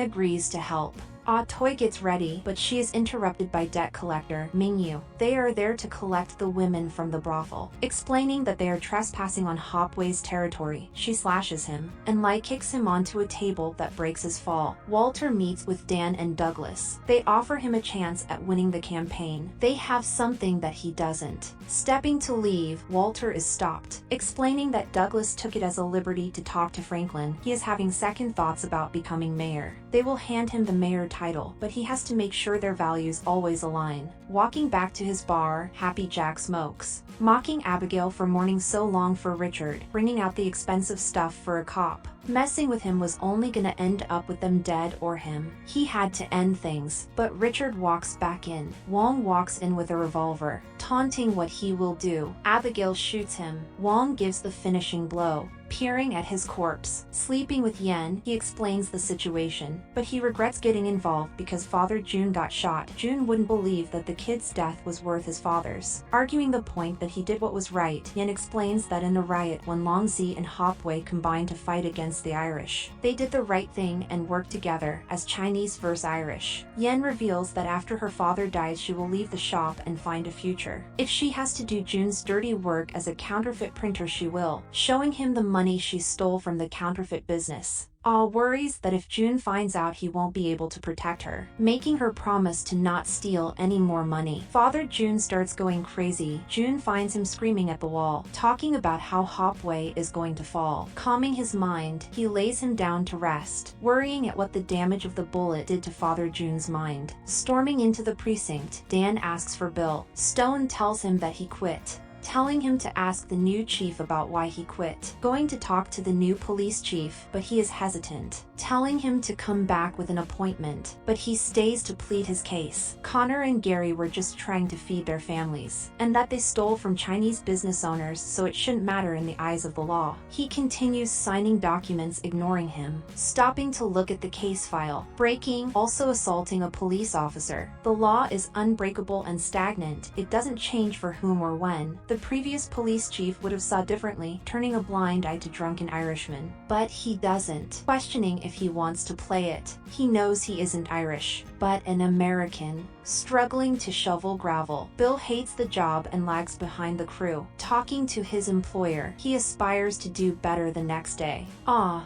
A: agrees to help. Toy gets ready, but she is interrupted by debt collector Mingyu. They are there to collect the women from the brothel. Explaining that they are trespassing on Hopway's territory, she slashes him, and Lai kicks him onto a table that breaks his fall. Walter meets with Dan and Douglas. They offer him a chance at winning the campaign. They have something that he doesn't. Stepping to leave, Walter is stopped. Explaining that Douglas took it as a liberty to talk to Franklin. He is having second thoughts about becoming mayor. They will hand him the mayor title title, but he has to make sure their values always align. Walking back to his bar, Happy Jack smokes, mocking Abigail for mourning so long for Richard, bringing out the expensive stuff for a cop. Messing with him was only gonna end up with them dead or him. He had to end things, but Richard walks back in. Wong walks in with a revolver, taunting what he will do. Abigail shoots him. Wong gives the finishing blow. Peering at his corpse, sleeping with Yen, he explains the situation, but he regrets getting involved because Father Jun got shot. Jun wouldn't believe that the kid's death was worth his father's. Arguing the point that he did what was right, Yen explains that in the riot when Longzi and Hopway combined to fight against the Irish, they did the right thing and worked together as Chinese versus Irish. Yen reveals that after her father dies she will leave the shop and find a future. If she has to do Jun's dirty work as a counterfeit printer she will, showing him the money she stole from the counterfeit business. Ah worries that if Jun finds out he won't be able to protect her, making her promise to not steal any more money. Father Jun starts going crazy. Jun finds him screaming at the wall, talking about how Hopway is going to fall. Calming his mind, he lays him down to rest, worrying at what the damage of the bullet did to Father Jun's mind. Storming into the precinct, Dan asks for Bill. Stone tells him that he quit, telling him to ask the new chief about why he quit. Going to talk to the new police chief, but he is hesitant, telling him to come back with an appointment, but he stays to plead his case. Connor and Gary were just trying to feed their families, and that they stole from Chinese business owners, so it shouldn't matter in the eyes of the law. He continues signing documents, ignoring him, stopping to look at the case file, breaking, also assaulting a police officer. The law is unbreakable and stagnant. It doesn't change for whom or when. The previous police chief would have saw differently, turning a blind eye to drunken Irishmen. But he doesn't, questioning if he wants to play it. He knows he isn't Irish, but an American, struggling to shovel gravel. Bill hates the job and lags behind the crew. Talking to his employer, he aspires to do better the next day.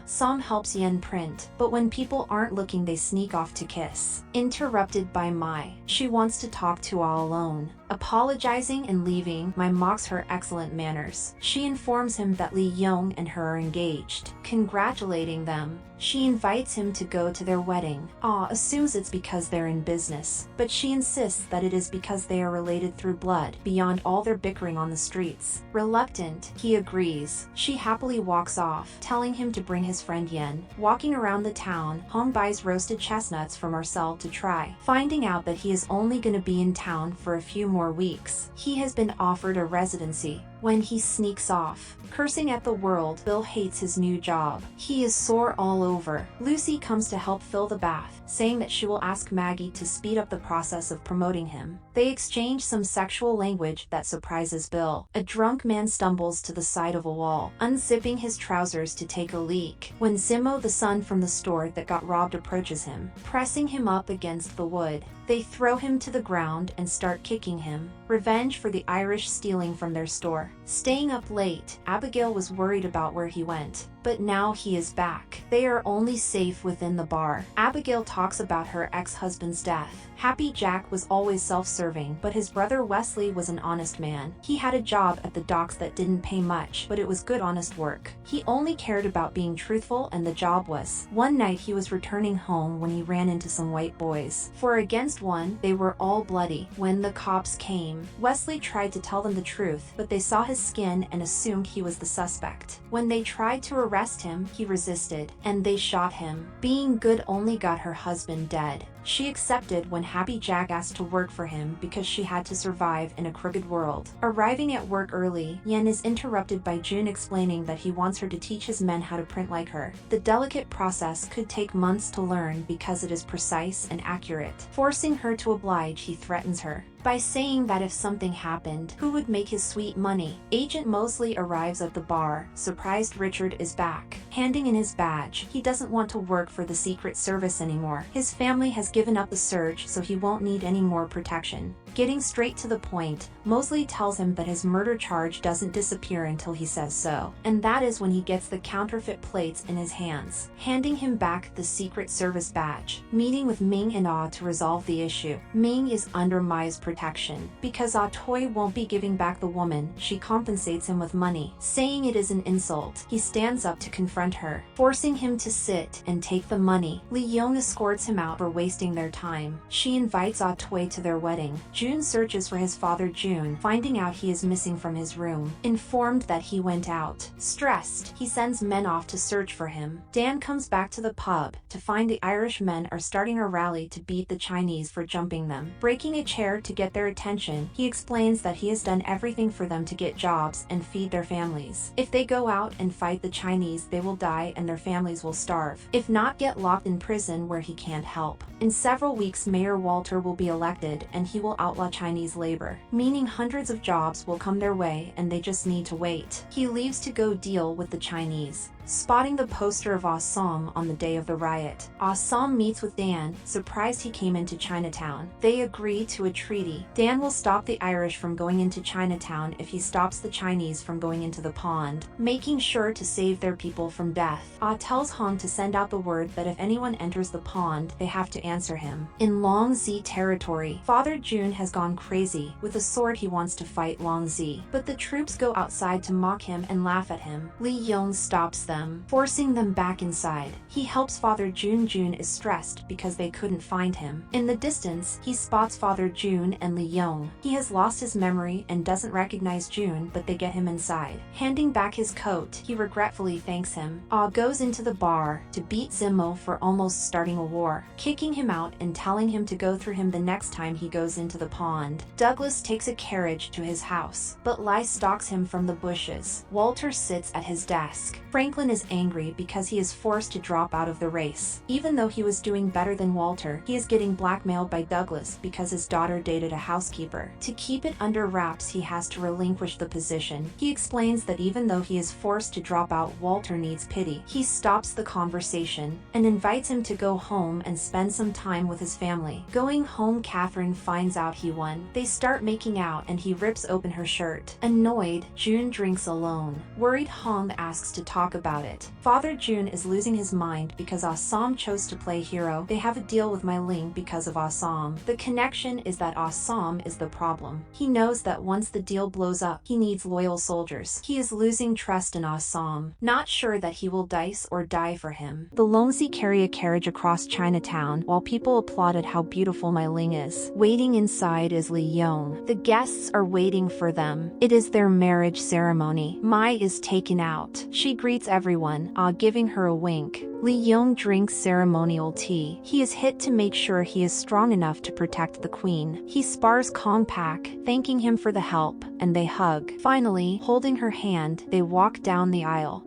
A: Sam helps Yen print, but when people aren't looking they sneak off to kiss. Interrupted by Mai. She wants to talk to all alone. Apologizing and leaving, Mai mocks her excellent manners. She informs him that Lee Yong and her are engaged, congratulating them. She invites him to go to their wedding. Assumes it's because they're in business, but she insists that it is because they are related through blood, beyond all their bickering on the streets. Reluctant, he agrees. She happily walks off, telling him to bring his friend Yen. Walking around the town, Hong buys roasted chestnuts for Marcel to try, finding out that he is only going to be in town for a few more weeks. He has been offered a residency. When he sneaks off, cursing at the world, Bill hates his new job. He is sore all over. Lucy comes to help fill the bath, saying that she will ask Maggie to speed up the process of promoting him. They exchange some sexual language that surprises Bill. A drunk man stumbles to the side of a wall, unzipping his trousers to take a leak, when Zimo, the son from the store that got robbed, approaches him, pressing him up against the wood. They throw him to the ground and start kicking him. Revenge for the Irish stealing from their store. Staying up late, Abigail was worried about where he went, but now he is back. They are only safe within the bar. Abigail talks about her ex-husband's death. Happy Jack was always self-serving, but his brother Wesley was an honest man. He had a job at the docks that didn't pay much, but it was good honest work. He only cared about being truthful, and the job was. One night he was returning home when he ran into some white boys. For against one, they were all bloody. When the cops came, Wesley tried to tell them the truth, but they saw his skin and assumed he was the suspect. When they tried to arrest him, he resisted, and they shot him. Being good only got her husband dead. She accepted when Happy Jack asked to work for him because she had to survive in a crooked world. Arriving at work early, Yen is interrupted by Jun explaining that he wants her to teach his men how to print like her. The delicate process could take months to learn because it is precise and accurate. Forcing her to oblige, he threatens her by saying that if something happened, who would make his sweet money? Agent Mosley arrives at the bar. Surprised Richard is back, handing in his badge. He doesn't want to work for the Secret Service anymore. His family has given up the surge, so he won't need any more protection. Getting straight to the point, Mosley tells him that his murder charge doesn't disappear until he says so. And that is when he gets the counterfeit plates in his hands, handing him back the Secret Service badge. Meeting with Ming and Ah to resolve the issue. Ming is under Mai's protection. Because Ah Toi won't be giving back the woman, she compensates him with money, saying it is an insult. He stands up to confront her, forcing him to sit and take the money. Li Yong escorts him out for wasting their time. She invites Ah Toi to their wedding. Jun searches for his father Jun, finding out he is missing from his room. Informed that he went out. Stressed, he sends men off to search for him. Dan comes back to the pub to find the Irish men are starting a rally to beat the Chinese for jumping them. Breaking a chair to get their attention, he explains that he has done everything for them to get jobs and feed their families. If they go out and fight the Chinese, they will die and their families will starve. If not, get locked in prison where he can't help. In several weeks, Mayor Walter will be elected and he will outlaw Chinese labor, meaning hundreds of jobs will come their way and they just need to wait. He leaves to go deal with the Chinese. Spotting the poster of Assam on the day of the riot, Assam meets with Dan, surprised he came into Chinatown. They agree to a treaty. Dan will stop the Irish from going into Chinatown if he stops the Chinese from going into the pond, making sure to save their people from death. Ah tells Hong to send out the word that if anyone enters the pond, they have to answer him. In Long Zi territory, Father Jun has gone crazy. With a sword he wants to fight Long Zi, but the troops go outside to mock him and laugh at him. Li Yong stops them, forcing them back inside. He helps Father Jun. Jun is stressed because they couldn't find him. In the distance, he spots Father Jun and Li Yong. He has lost his memory and doesn't recognize Jun, but they get him inside. Handing back his coat, he regretfully thanks him. Ah goes into the bar to beat Zimo for almost starting a war, kicking him out and telling him to go through him the next time he goes into the pond. Douglas takes a carriage to his house, but Lai stalks him from the bushes. Walter sits at his desk. Franklin is angry because he is forced to drop out of the race. Even though he was doing better than Walter, he is getting blackmailed by Douglas because his daughter dated a housekeeper. To keep it under wraps, he has to relinquish the position. He explains that even though he is forced to drop out, Walter needs pity. He stops the conversation and invites him to go home and spend some time with his family. Going home, Catherine finds out he won. They start making out and he rips open her shirt. Annoyed, Jun drinks alone. Worried, Hong asks to talk about it. Father Jun is losing his mind because Assam chose to play hero. They have a deal with Mai Ling because of Assam. The connection is that Assam is the problem. He knows that once the deal blows up, he needs loyal soldiers. He is losing trust in Assam, not sure that he will dice or die for him. The Longzi carry a carriage across Chinatown while people applauded how beautiful Mai Ling is. Waiting inside is Li Yong. The guests are waiting for them. It is their marriage ceremony. Mai is taken out. She greets everyone, giving her a wink. Li Yong drinks ceremonial tea. He is hit to make sure he is strong enough to protect the queen. He spars Kong Pak, thanking him for the help, and they hug. Finally, holding her hand, they walk down the aisle.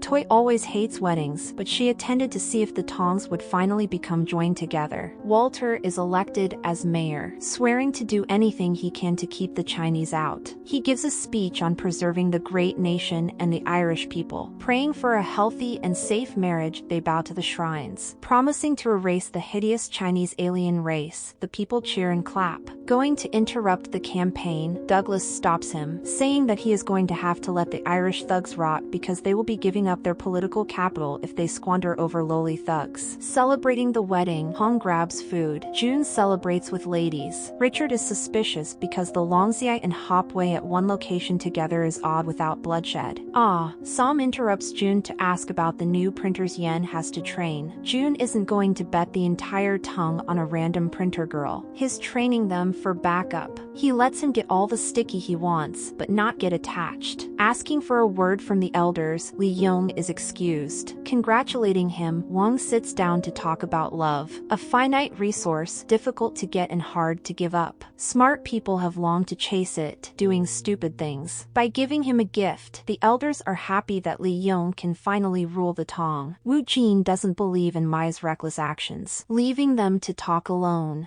A: Toi always hates weddings, but she attended to see if the Tongs would finally become joined together. Walter is elected as mayor, swearing to do anything he can to keep the Chinese out. He gives a speech on preserving the great nation and the Irish people. Praying for a healthy and safe marriage, they bow to the shrines. Promising to erase the hideous Chinese alien race, the people cheer and clap. Going to interrupt the campaign, Douglas stops him, saying that he is going to have to let the Irish thugs rot because they will be giving up their political capital if they squander over lowly thugs. Celebrating the wedding, Hong grabs food. Jun celebrates with ladies. Richard is suspicious because the Longzhi and Hopway at one location together is odd without bloodshed. Sam interrupts Jun to ask about the new printers Yen has to train. Jun isn't going to bet the entire tongue on a random printer girl. He's training them for backup. He lets him get all the sticky he wants, but not get attached. Asking for a word from the elders, Li Yong is excused. Congratulating him, Wang sits down to talk about love. A finite resource, difficult to get and hard to give up. Smart people have longed to chase it, doing stupid things. By giving him a gift, the elders are happy that Li Yong can finally rule the Tong. Wu Jean doesn't believe in Mai's reckless actions, leaving them to talk alone.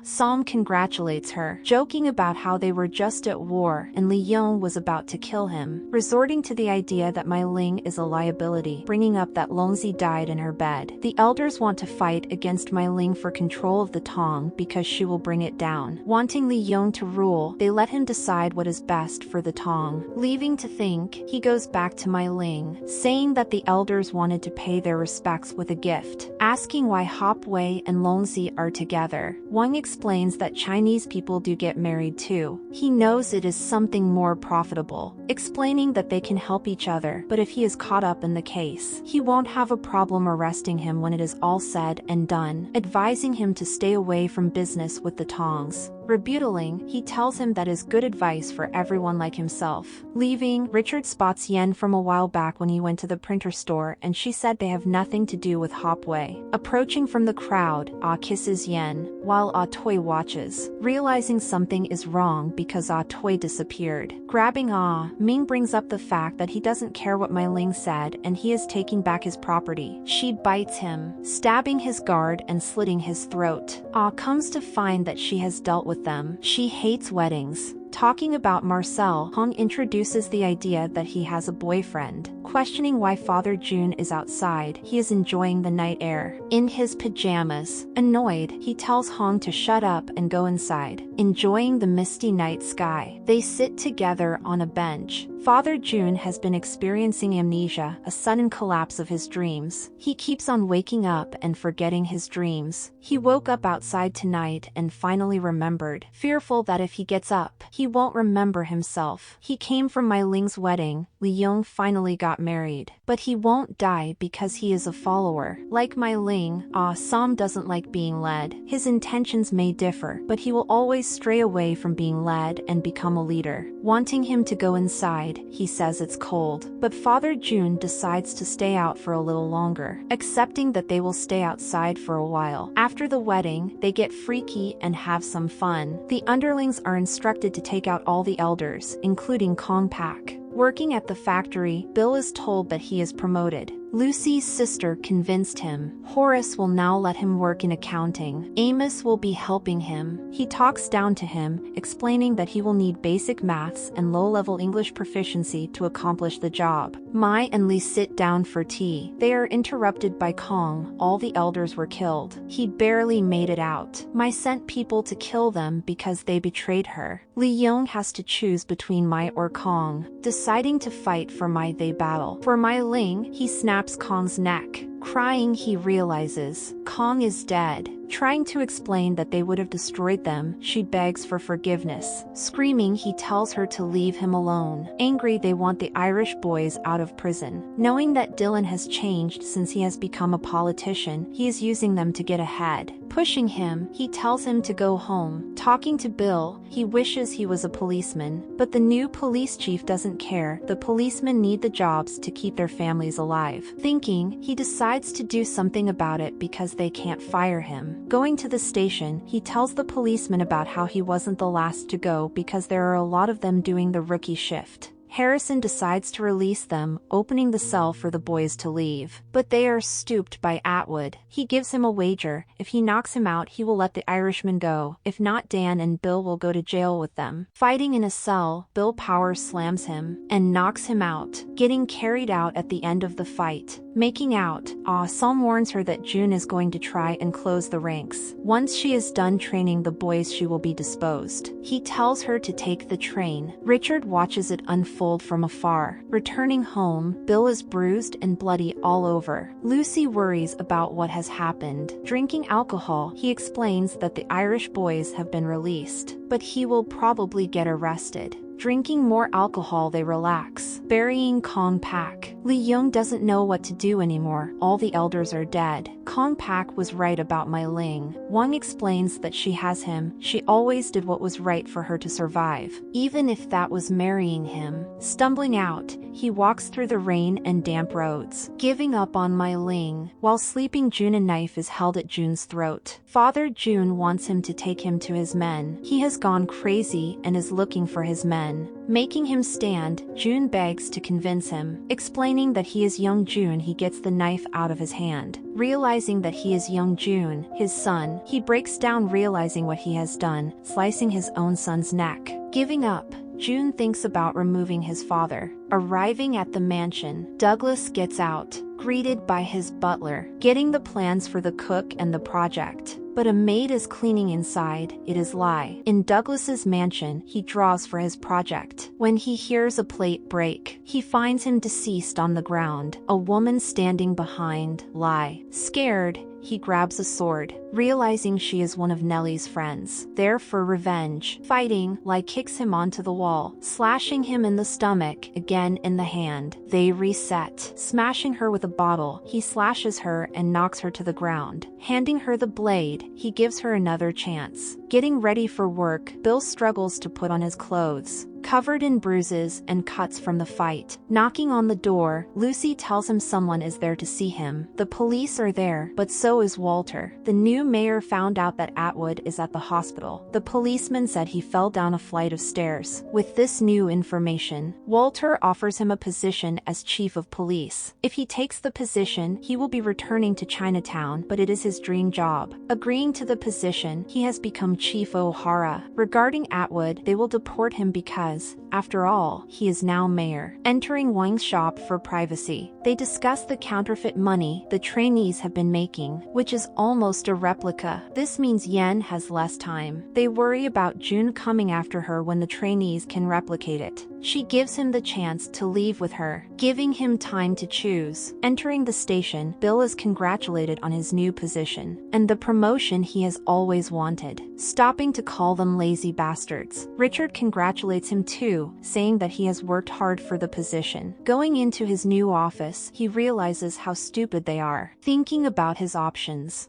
A: Sam congratulates her, joking about how they were just at war and Li Yong was about to kill him, resorting to the idea that Mai Ling is a liability, bringing up that Longzi died in her bed. The elders want to fight against Mai Ling for control of the Tong because she will bring it down. Wanting Li Yong to rule, they let him decide what is best for the Tong. Leaving to think, he goes back to Mai Ling, saying that the elders wanted to pay their respects with a gift, asking why Hop Wei and Longzi are together. Wang explains that Chinese people do get married too. He knows it is something more profitable, explaining that they can help each other, but if he is caught up in the case, he won't have a problem arresting him when it is all said and done, advising him to stay away from business with the Tongs. Rebuttaling, he tells him that is good advice for everyone like himself. Leaving, Richard spots Yen from a while back when he went to the printer store and she said they have nothing to do with Hop Wei. Approaching from the crowd, Ah kisses Yen, while Ah Toi watches, realizing something is wrong because Ah Toi disappeared. Grabbing Ah, Ming brings up the fact that he doesn't care what Mai Ling said and he is taking back his property. She bites him, stabbing his guard and slitting his throat. Ah comes to find that she has dealt with them. She hates weddings. Talking about Marcel, Hong introduces the idea that he has a boyfriend. Questioning why Father Jun is outside, he is enjoying the night air, in his pajamas. Annoyed, he tells Hong to shut up and go inside, enjoying the misty night sky. They sit together on a bench. Father Jun has been experiencing amnesia, a sudden collapse of his dreams. He keeps on waking up and forgetting his dreams. He woke up outside tonight and finally remembered, fearful that if he gets up, he won't remember himself. He came from Mai Ling's wedding. Li Yong finally got married. But he won't die because he is a follower. Like Mai Ling, Sam doesn't like being led. His intentions may differ, but he will always stray away from being led and become a leader. Wanting him to go inside, he says it's cold. But Father Jun decides to stay out for a little longer, accepting that they will stay outside for a while. After the wedding, they get freaky and have some fun. The underlings are instructed to take out all the elders, including Kong Pak. Working at the factory, Bill is told that he is promoted. Lucy's sister convinced him. Horace will now let him work in accounting. Amos will be helping him. He talks down to him, explaining that he will need basic maths and low-level English proficiency to accomplish the job. Mai and Lee sit down for tea. They are interrupted by Kong. All the elders were killed. He barely made it out. Mai sent people to kill them because they betrayed her. Li Yong has to choose between Mai or Kong. Deciding to fight for Mai, they battle. For Mai Ling, he snaps Kong's neck. Crying, he realizes Kong is dead. Trying to explain that they would have destroyed them, she begs for forgiveness. Screaming, he tells her to leave him alone. Angry, they want the Irish boys out of prison. Knowing that Dylan has changed since he has become a politician, he is using them to get ahead. Pushing him, he tells him to go home. Talking to Bill, he wishes he was a policeman, but the new police chief doesn't care. The policemen need the jobs to keep their families alive. Thinking, he decides to do something about it because they can't fire him. Going to the station, he tells the policeman about how he wasn't the last to go because there are a lot of them doing the rookie shift. Harrison decides to release them, opening the cell for the boys to leave. But they are stooped by Atwood. He gives him a wager. If he knocks him out, he will let the Irishman go. If not, Dan and Bill will go to jail with them. Fighting in a cell, Bill Powers slams him and knocks him out, getting carried out at the end of the fight. Making out, Sam warns her that June is going to try and close the ranks. Once she is done training the boys, she will be disposed. He tells her to take the train. Richard watches it unfold from afar. Returning home, Bill is bruised and bloody all over. Lucy worries about what has happened. Drinking alcohol, he explains that the Irish boys have been released, but he will probably get arrested. Drinking more alcohol, they relax. Burying Kong Pak. Li Yong doesn't know what to do anymore. All the elders are dead. Kong Pak was right about Mai Ling. Wang explains that she has him. She always did what was right for her to survive, even if that was marrying him. Stumbling out, he walks through the rain and damp roads, giving up on Mai Ling. While sleeping, Jun, a knife is held at Jun's throat. Father Jun wants him to take him to his men. He has gone crazy and is looking for his men. Making him stand, Jun begs to convince him. Explaining that he is young Jun, he gets the knife out of his hand. Realizing that he is young Jun, his son, he breaks down, realizing what he has done, slicing his own son's neck. Giving up, Jun thinks about removing his father. Arriving at the mansion, Douglas gets out, greeted by his butler, getting the plans for the cook and the project. But a maid is cleaning inside. It is Lai. In Douglas's mansion, he draws for his project. When he hears a plate break, he finds him deceased on the ground, a woman standing behind Lai. Scared, he grabs a sword, realizing she is one of Nellie's friends, there for revenge. Fighting, Lai kicks him onto the wall, slashing him in the stomach, again in the hand. They reset. Smashing her with a bottle, he slashes her and knocks her to the ground. Handing her the blade, he gives her another chance. Getting ready for work, Bill struggles to put on his clothes, covered in bruises and cuts from the fight. Knocking on the door, Lucy tells him someone is there to see him. The police are there, but so is Walter. The new mayor found out that Atwood is at the hospital. The policeman said he fell down a flight of stairs. With this new information, Walter offers him a position as chief of police. If he takes the position, he will be returning to Chinatown, but it is his dream job. Agreeing to the position, he has become Chief O'Hara. Regarding Atwood, they will deport him because, after all, he is now mayor. Entering Wang's shop for privacy, they discuss the counterfeit money the trainees have been making, which is almost a replica. This means Yen has less time. They worry about Jun coming after her when the trainees can replicate it. She gives him the chance to leave with her, giving him time to choose. Entering the station, Bill is congratulated on his new position and the promotion he has always wanted, stopping to call them lazy bastards. Richard congratulates him too, saying that he has worked hard for the position. Going into his new office, he realizes how stupid they are. Thinking about his options.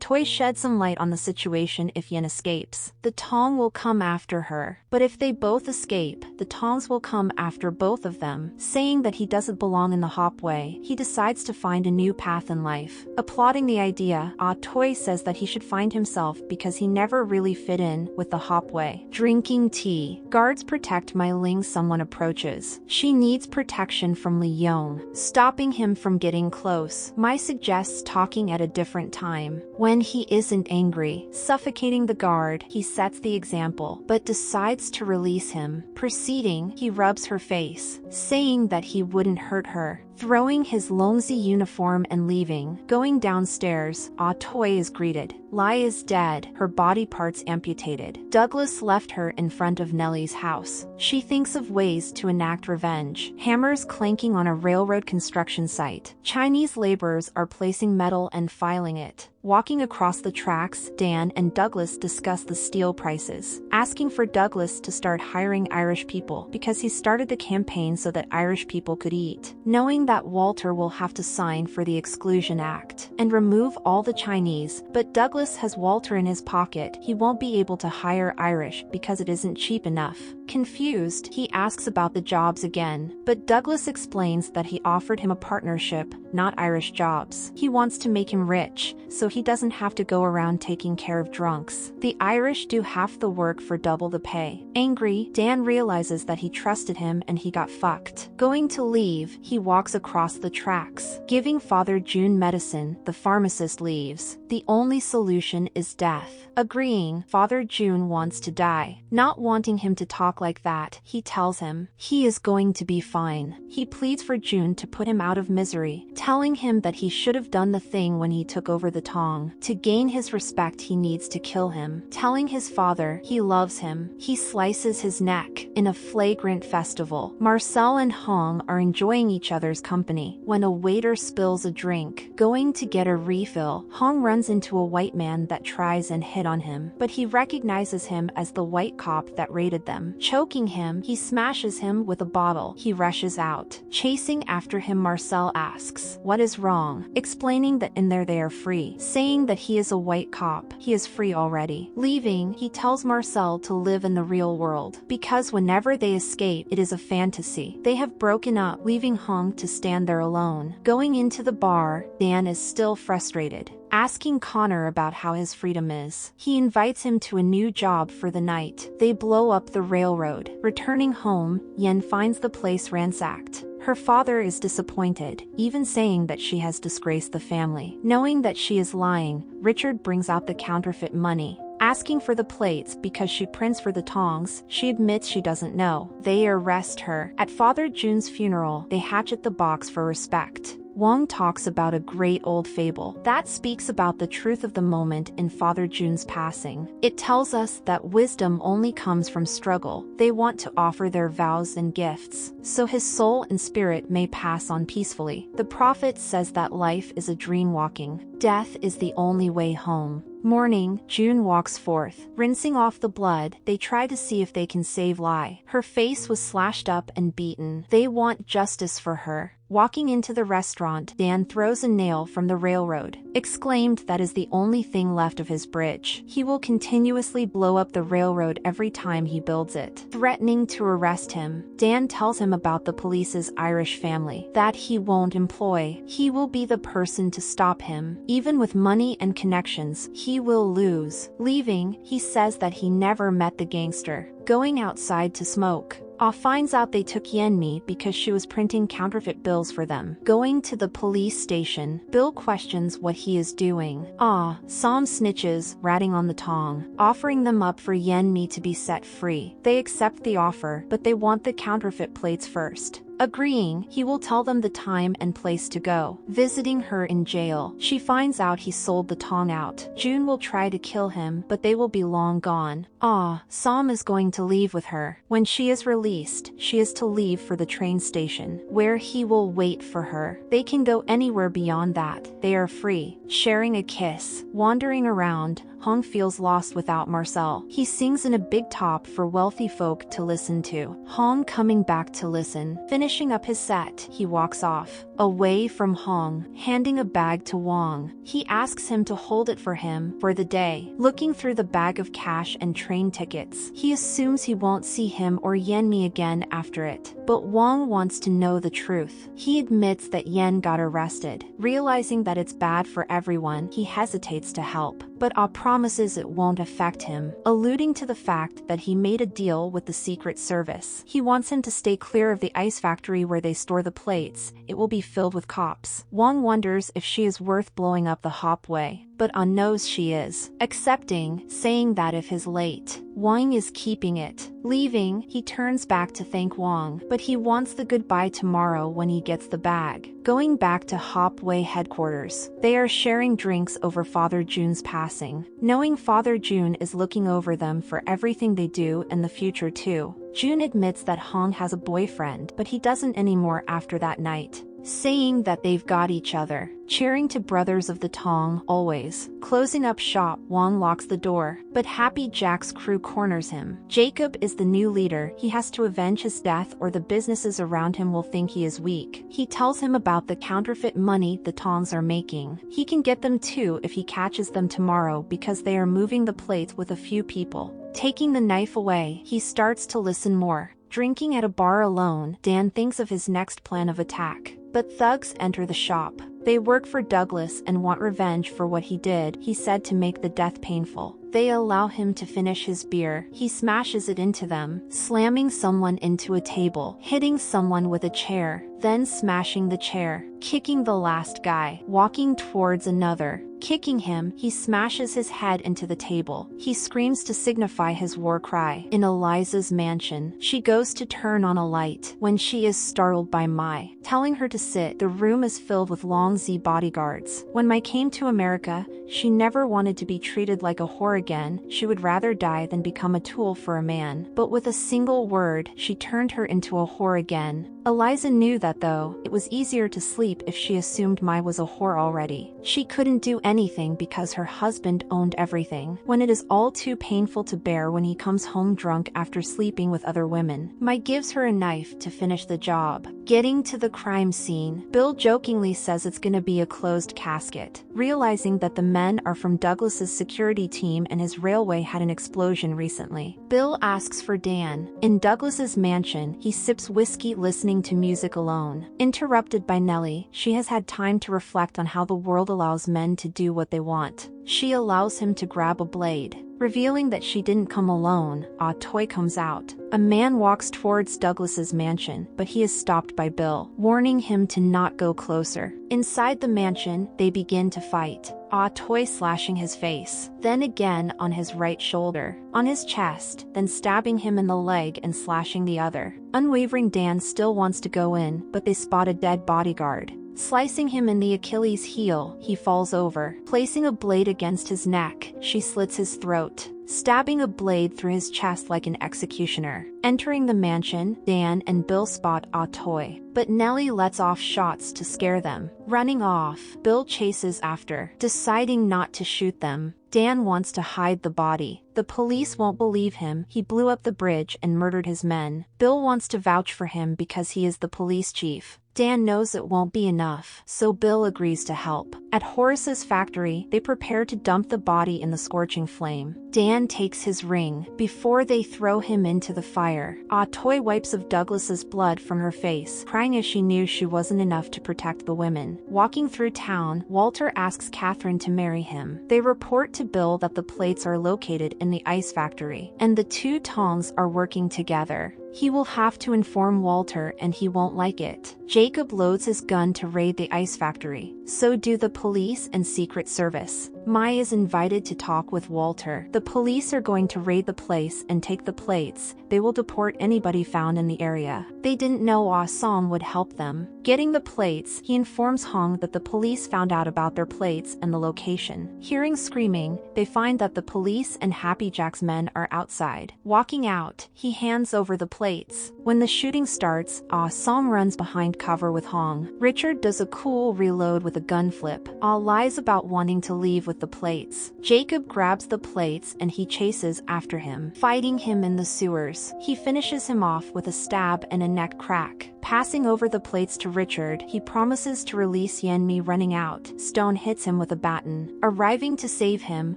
A: Toy sheds some light on the situation. If Yen escapes, the Tong will come after her. But if they both escape, the Tongs will come after both of them. Saying that he doesn't belong in the Hopway, he decides to find a new path in life. Applauding the idea, Toy says that he should find himself because he never really fit in with the Hopway. Drinking tea. Guards protect Mai Ling. Someone approaches. She needs protection from Li Yong, stopping him from getting close. Mai suggests talking at a different time, when he isn't angry. Suffocating the guard, he sets the example, but decides to release him. Proceeding, he rubs her face, saying that he wouldn't hurt her. Throwing his Longzi uniform and leaving. Going downstairs, Toy is greeted. Lai is dead, her body parts amputated. Douglas left her in front of Nellie's house. She thinks of ways to enact revenge. Hammers clanking on a railroad construction site. Chinese laborers are placing metal and filing it. Walking across the tracks, Dan and Douglas discuss the steel prices, asking for Douglas to start hiring Irish people because he started the campaign so that Irish people could eat. Knowing that Walter will have to sign for the Exclusion Act and remove all the Chinese, but Douglas has Walter in his pocket, he won't be able to hire Irish because it isn't cheap enough. Confused, he asks about the jobs again, but Douglas explains that he offered him a partnership, not Irish jobs. He wants to make him rich, so he doesn't have to go around taking care of drunks. The Irish do half the work for double the pay. Angry, Dan realizes that he trusted him and he got fucked. Going to leave, he walks across the tracks. Giving Father Jun medicine, the pharmacist leaves. The only solution is death. Agreeing, Father Jun wants to die. Not wanting him to talk like that, he tells him he is going to be fine. He pleads for Jun to put him out of misery, telling him that he should have done the thing when he took over the Tong. To gain his respect, he needs to kill him. Telling his father he loves him, he slices his neck. In a flagrant festival, Marcel and Hong are enjoying each other's company when a waiter spills a drink. Going to get a refill, Hong runs into a white man that tries and hit on him, but he recognizes him as the white cop that raided them. Choking him, he smashes him with a bottle. He rushes out. Chasing after him, Marcel asks, "What is wrong?" Explaining that in there they are free. Saying that he is a white cop. He is free already. Leaving, he tells Marcel to live in the real world, because whenever they escape, it is a fantasy. They have broken up, leaving Hong to stand there alone. Going into the bar, Dan is still frustrated, asking Connor about how his freedom is. He invites him to a new job for the night. They blow up the railroad. Returning home, Yen finds the place ransacked. Her father is disappointed, even saying that she has disgraced the family. Knowing that she is lying, Richard brings out the counterfeit money. Asking for the plates because she prints for the tongs, she admits she doesn't know. They arrest her. At Father Jun's funeral, they hatchet the box for respect. Wong talks about a great old fable that speaks about the truth of the moment in Father Jun's passing. It tells us that wisdom only comes from struggle. They want to offer their vows and gifts, so his soul and spirit may pass on peacefully. The prophet says that life is a dream walking. Death is the only way home. Morning, June walks forth. Rinsing off the blood, they try to see if they can save Lai. Her face was slashed up and beaten. They want justice for her. Walking into the restaurant, Dan throws a nail from the railroad. Exclaimed that is the only thing left of his bridge. He will continuously blow up the railroad every time he builds it. Threatening to arrest him, Dan tells him about the police's Irish family, that he won't employ. He will be the person to stop him. Even with money and connections, he will lose. Leaving, he says that he never met the gangster. Going outside to smoke, Ah finds out they took Yenmi because she was printing counterfeit bills for them. Going to the police station, Bill questions what he is doing. Ah, Sam snitches, ratting on the Tong, offering them up for Yenmi to be set free. They accept the offer, but they want the counterfeit plates first. Agreeing, he will tell them the time and place to go. Visiting her in jail, she finds out he sold the Tong out. June will try to kill him, but they will be long gone. Ah, Sam is going to leave with her. When she is released, she is to leave for the train station, where he will wait for her. They can go anywhere beyond that. They are free. Sharing a kiss. Wandering around, Hong feels lost without Marcel. He sings in a big top for wealthy folk to listen to. Hong coming back to listen. Finishing up his set, he walks off. Away from Hong, handing a bag to Wong. He asks him to hold it for him for the day. Looking through the bag of cash and train tickets, he assumes he won't see him or Yenmi again after it. But Wong wants to know the truth. He admits that Yen got arrested. Realizing that it's bad for everyone, he hesitates to help. But Ah promises it won't affect him, alluding to the fact that he made a deal with the Secret Service. He wants him to stay clear of the ice factory where they store the plates. It will be filled with cops. Wong wonders if she is worth blowing up the Hopway, but Ah knows she is. Accepting, saying that if he's late, Wang is keeping it. Leaving, he turns back to thank Wang, but he wants the goodbye tomorrow when he gets the bag. Going back to Hopway headquarters, they are sharing drinks over Father Jun's passing. Knowing Father Jun is looking over them for everything they do in the future too. Jun admits that Hong has a boyfriend, but he doesn't anymore after that night. Saying that they've got each other. Cheering to Brothers of the Tong, always. Closing up shop, Wong locks the door, but Happy Jack's crew corners him. Jacob is the new leader. He has to avenge his death or the businesses around him will think he is weak. He tells him about the counterfeit money the Tongs are making. He can get them too if he catches them tomorrow because they are moving the plates with a few people. Taking the knife away, he starts to listen more. Drinking at a bar alone, Dan thinks of his next plan of attack. But thugs enter the shop. They work for Douglas and want revenge for what he did, he said, to make the death painful. They allow him to finish his beer. He smashes it into them, slamming someone into a table, hitting someone with a chair, then smashing the chair, kicking the last guy, walking towards another. Kicking him, he smashes his head into the table. He screams to signify his war cry. In Eliza's mansion, she goes to turn on a light when she is startled by Mai, telling her to sit. The room is filled with Long Z bodyguards. When Mai came to America, she never wanted to be treated like a whore again. She would rather die than become a tool for a man. But with a single word, she turned her into a whore again. Eliza knew that though, it was easier to sleep if she assumed Mai was a whore already. She couldn't do anything anything because her husband owned everything, when it is all too painful to bear when he comes home drunk after sleeping with other women. Mai gives her a knife to finish the job. Getting to the crime scene, Bill jokingly says it's gonna be a closed casket, realizing that the men are from Douglas's security team and his railway had an explosion recently. Bill asks for Dan. In Douglas's mansion, he sips whiskey listening to music alone. Interrupted by Nellie, she has had time to reflect on how the world allows men to do what they want. She allows him to grab a blade. Revealing that she didn't come alone, Ah Toy comes out. A man walks towards Douglas's mansion, but he is stopped by Bill, warning him to not go closer. Inside the mansion, they begin to fight. Ah Toy slashing his face, then again on his right shoulder, on his chest, then stabbing him in the leg and slashing the other. Unwavering Dan still wants to go in, but they spot a dead bodyguard. Slicing him in the Achilles heel, he falls over. Placing a blade against his neck, she slits his throat, stabbing a blade through his chest like an executioner. Entering the mansion, Dan and Bill spot Ah Toy, but Nellie lets off shots to scare them. Running off, Bill chases after, deciding not to shoot them. Dan wants to hide the body. The police won't believe him. He blew up the bridge and murdered his men. Bill wants to vouch for him because he is the police chief. Dan knows it won't be enough, so Bill agrees to help. At Horace's factory, they prepare to dump the body in the scorching flame. Dan takes his ring. Before they throw him into the fire, Ah Toy wipes of Douglas's blood from her face, crying as she knew she wasn't enough to protect the women. Walking through town, Walter asks Catherine to marry him. They report to Bill that the plates are located in the ice factory, and the two tongs are working together. He will have to inform Walter and he won't like it. Jacob loads his gun to raid the ice factory. So do the police and Secret Service. Mai is invited to talk with Walter. The police are going to raid the place and take the plates. They will deport anybody found in the area. They didn't know Ah Som would help them. Getting the plates, he informs Hong that the police found out about their plates and the location. Hearing screaming, they find that the police and Happy Jack's men are outside. Walking out, he hands over the plates. When the shooting starts, Ah Som runs behind cover with Hong. Richard does a cool reload with a gun flip. Ah lies about wanting to leave with the plates. Jacob grabs the plates and he chases after him, fighting him in the sewers. He finishes him off with a stab and a neck crack. Passing over the plates to Richard, he promises to release Yen Mi. Running out, Stone hits him with a baton. Arriving to save him,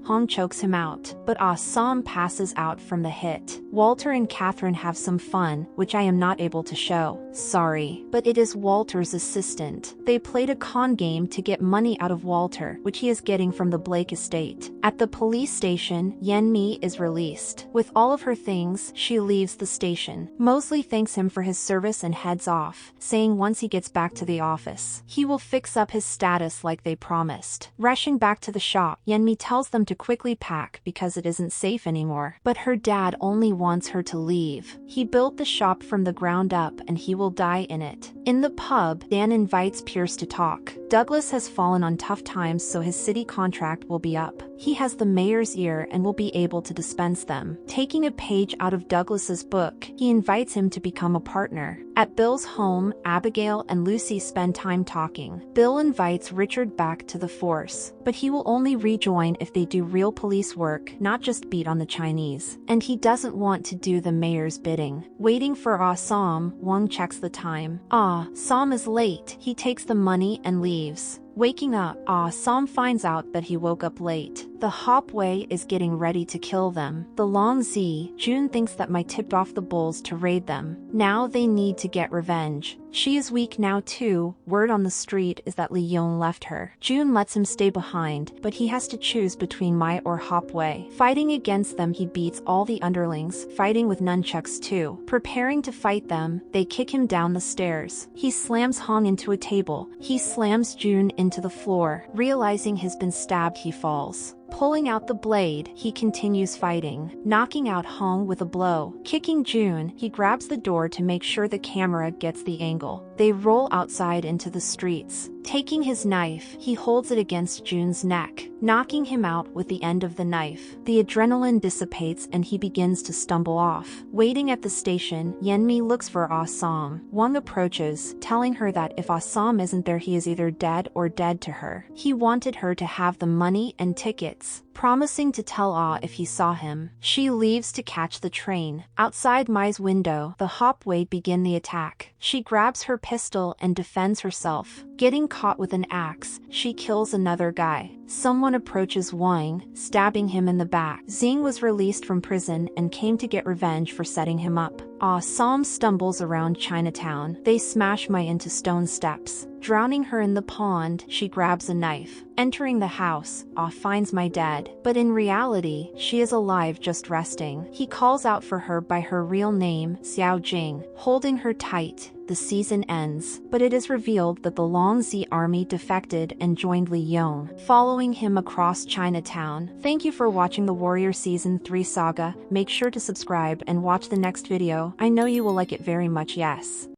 A: Hong chokes him out, but Ah Som passes out from the hit. Walter and Catherine have some fun, which I am not able to show. Sorry, but it is Walter's assistant. They played a con game to get money out of Walter, which he is getting from the Blake estate. At the police station, Yen Mi is released. With all of her things, she leaves the station. Mosley thanks him for his service and heads off, saying once he gets back to the office, he will fix up his status like they promised. Rushing back to the shop, Yen Mi tells them to quickly pack because it isn't safe anymore. But her dad only wants her to leave. He built the shop from the ground up and he will die in it. In the pub, Dan invites Pierce to talk. Douglas has fallen on tough times, so his city contract will be up. He has the mayor's ear and will be able to dispense them. Taking a page out of Douglas's book, he invites him to become a partner. At Bill's home, Abigail and Lucy spend time talking. Bill invites Richard back to the force, but he will only rejoin if they do real police work, not just beat on the Chinese. And he doesn't want to do the mayor's bidding. Waiting for Ah Som, Wang checks the time. Ah Som is late. He takes the money and leaves. Waking up, Ah Som finds out that he woke up late. The Hopway is getting ready to kill them. The Long Z, June thinks that Mai tipped off the bulls to raid them. Now they need to get revenge. She is weak now too. Word on the street is that Li Yong left her. June lets him stay behind, but he has to choose between Mai or Hopway. Fighting against them, he beats all the underlings, fighting with nunchucks too. Preparing to fight them, they kick him down the stairs. He slams Hong into a table. He slams June into the floor. Realizing he's been stabbed, he falls. Pulling out the blade, he continues fighting, knocking out Hong with a blow. Kicking June, he grabs the door to make sure the camera gets the angle. They roll outside into the streets. Taking his knife, he holds it against Jun's neck, knocking him out with the end of the knife. The adrenaline dissipates and he begins to stumble off. Waiting at the station, Yenmi looks for Ah Som. Wang approaches, telling her that if Ah Som isn't there, he is either dead or dead to her. He wanted her to have the money and tickets, promising to tell Ah if he saw him. She leaves to catch the train. Outside Mai's window, the Hopwade begin the attack. She grabs her pistol and defends herself. Getting caught with an axe, she kills another guy. Someone approaches Wang, stabbing him in the back. Xing was released from prison and came to get revenge for setting him up. Ah Som stumbles around Chinatown. They smash Mai into stone steps. Drowning her in the pond, she grabs a knife. Entering the house, Ah finds Mai dead, but in reality, she is alive just resting. He calls out for her by her real name, Xiao Jing. Holding her tight, the season ends, but it is revealed that the Longzi army defected and joined Li Yong, following him across Chinatown. Thank you for watching the Warrior Season 3 saga. Make sure to subscribe and watch the next video. I know you will like it very much. Yes.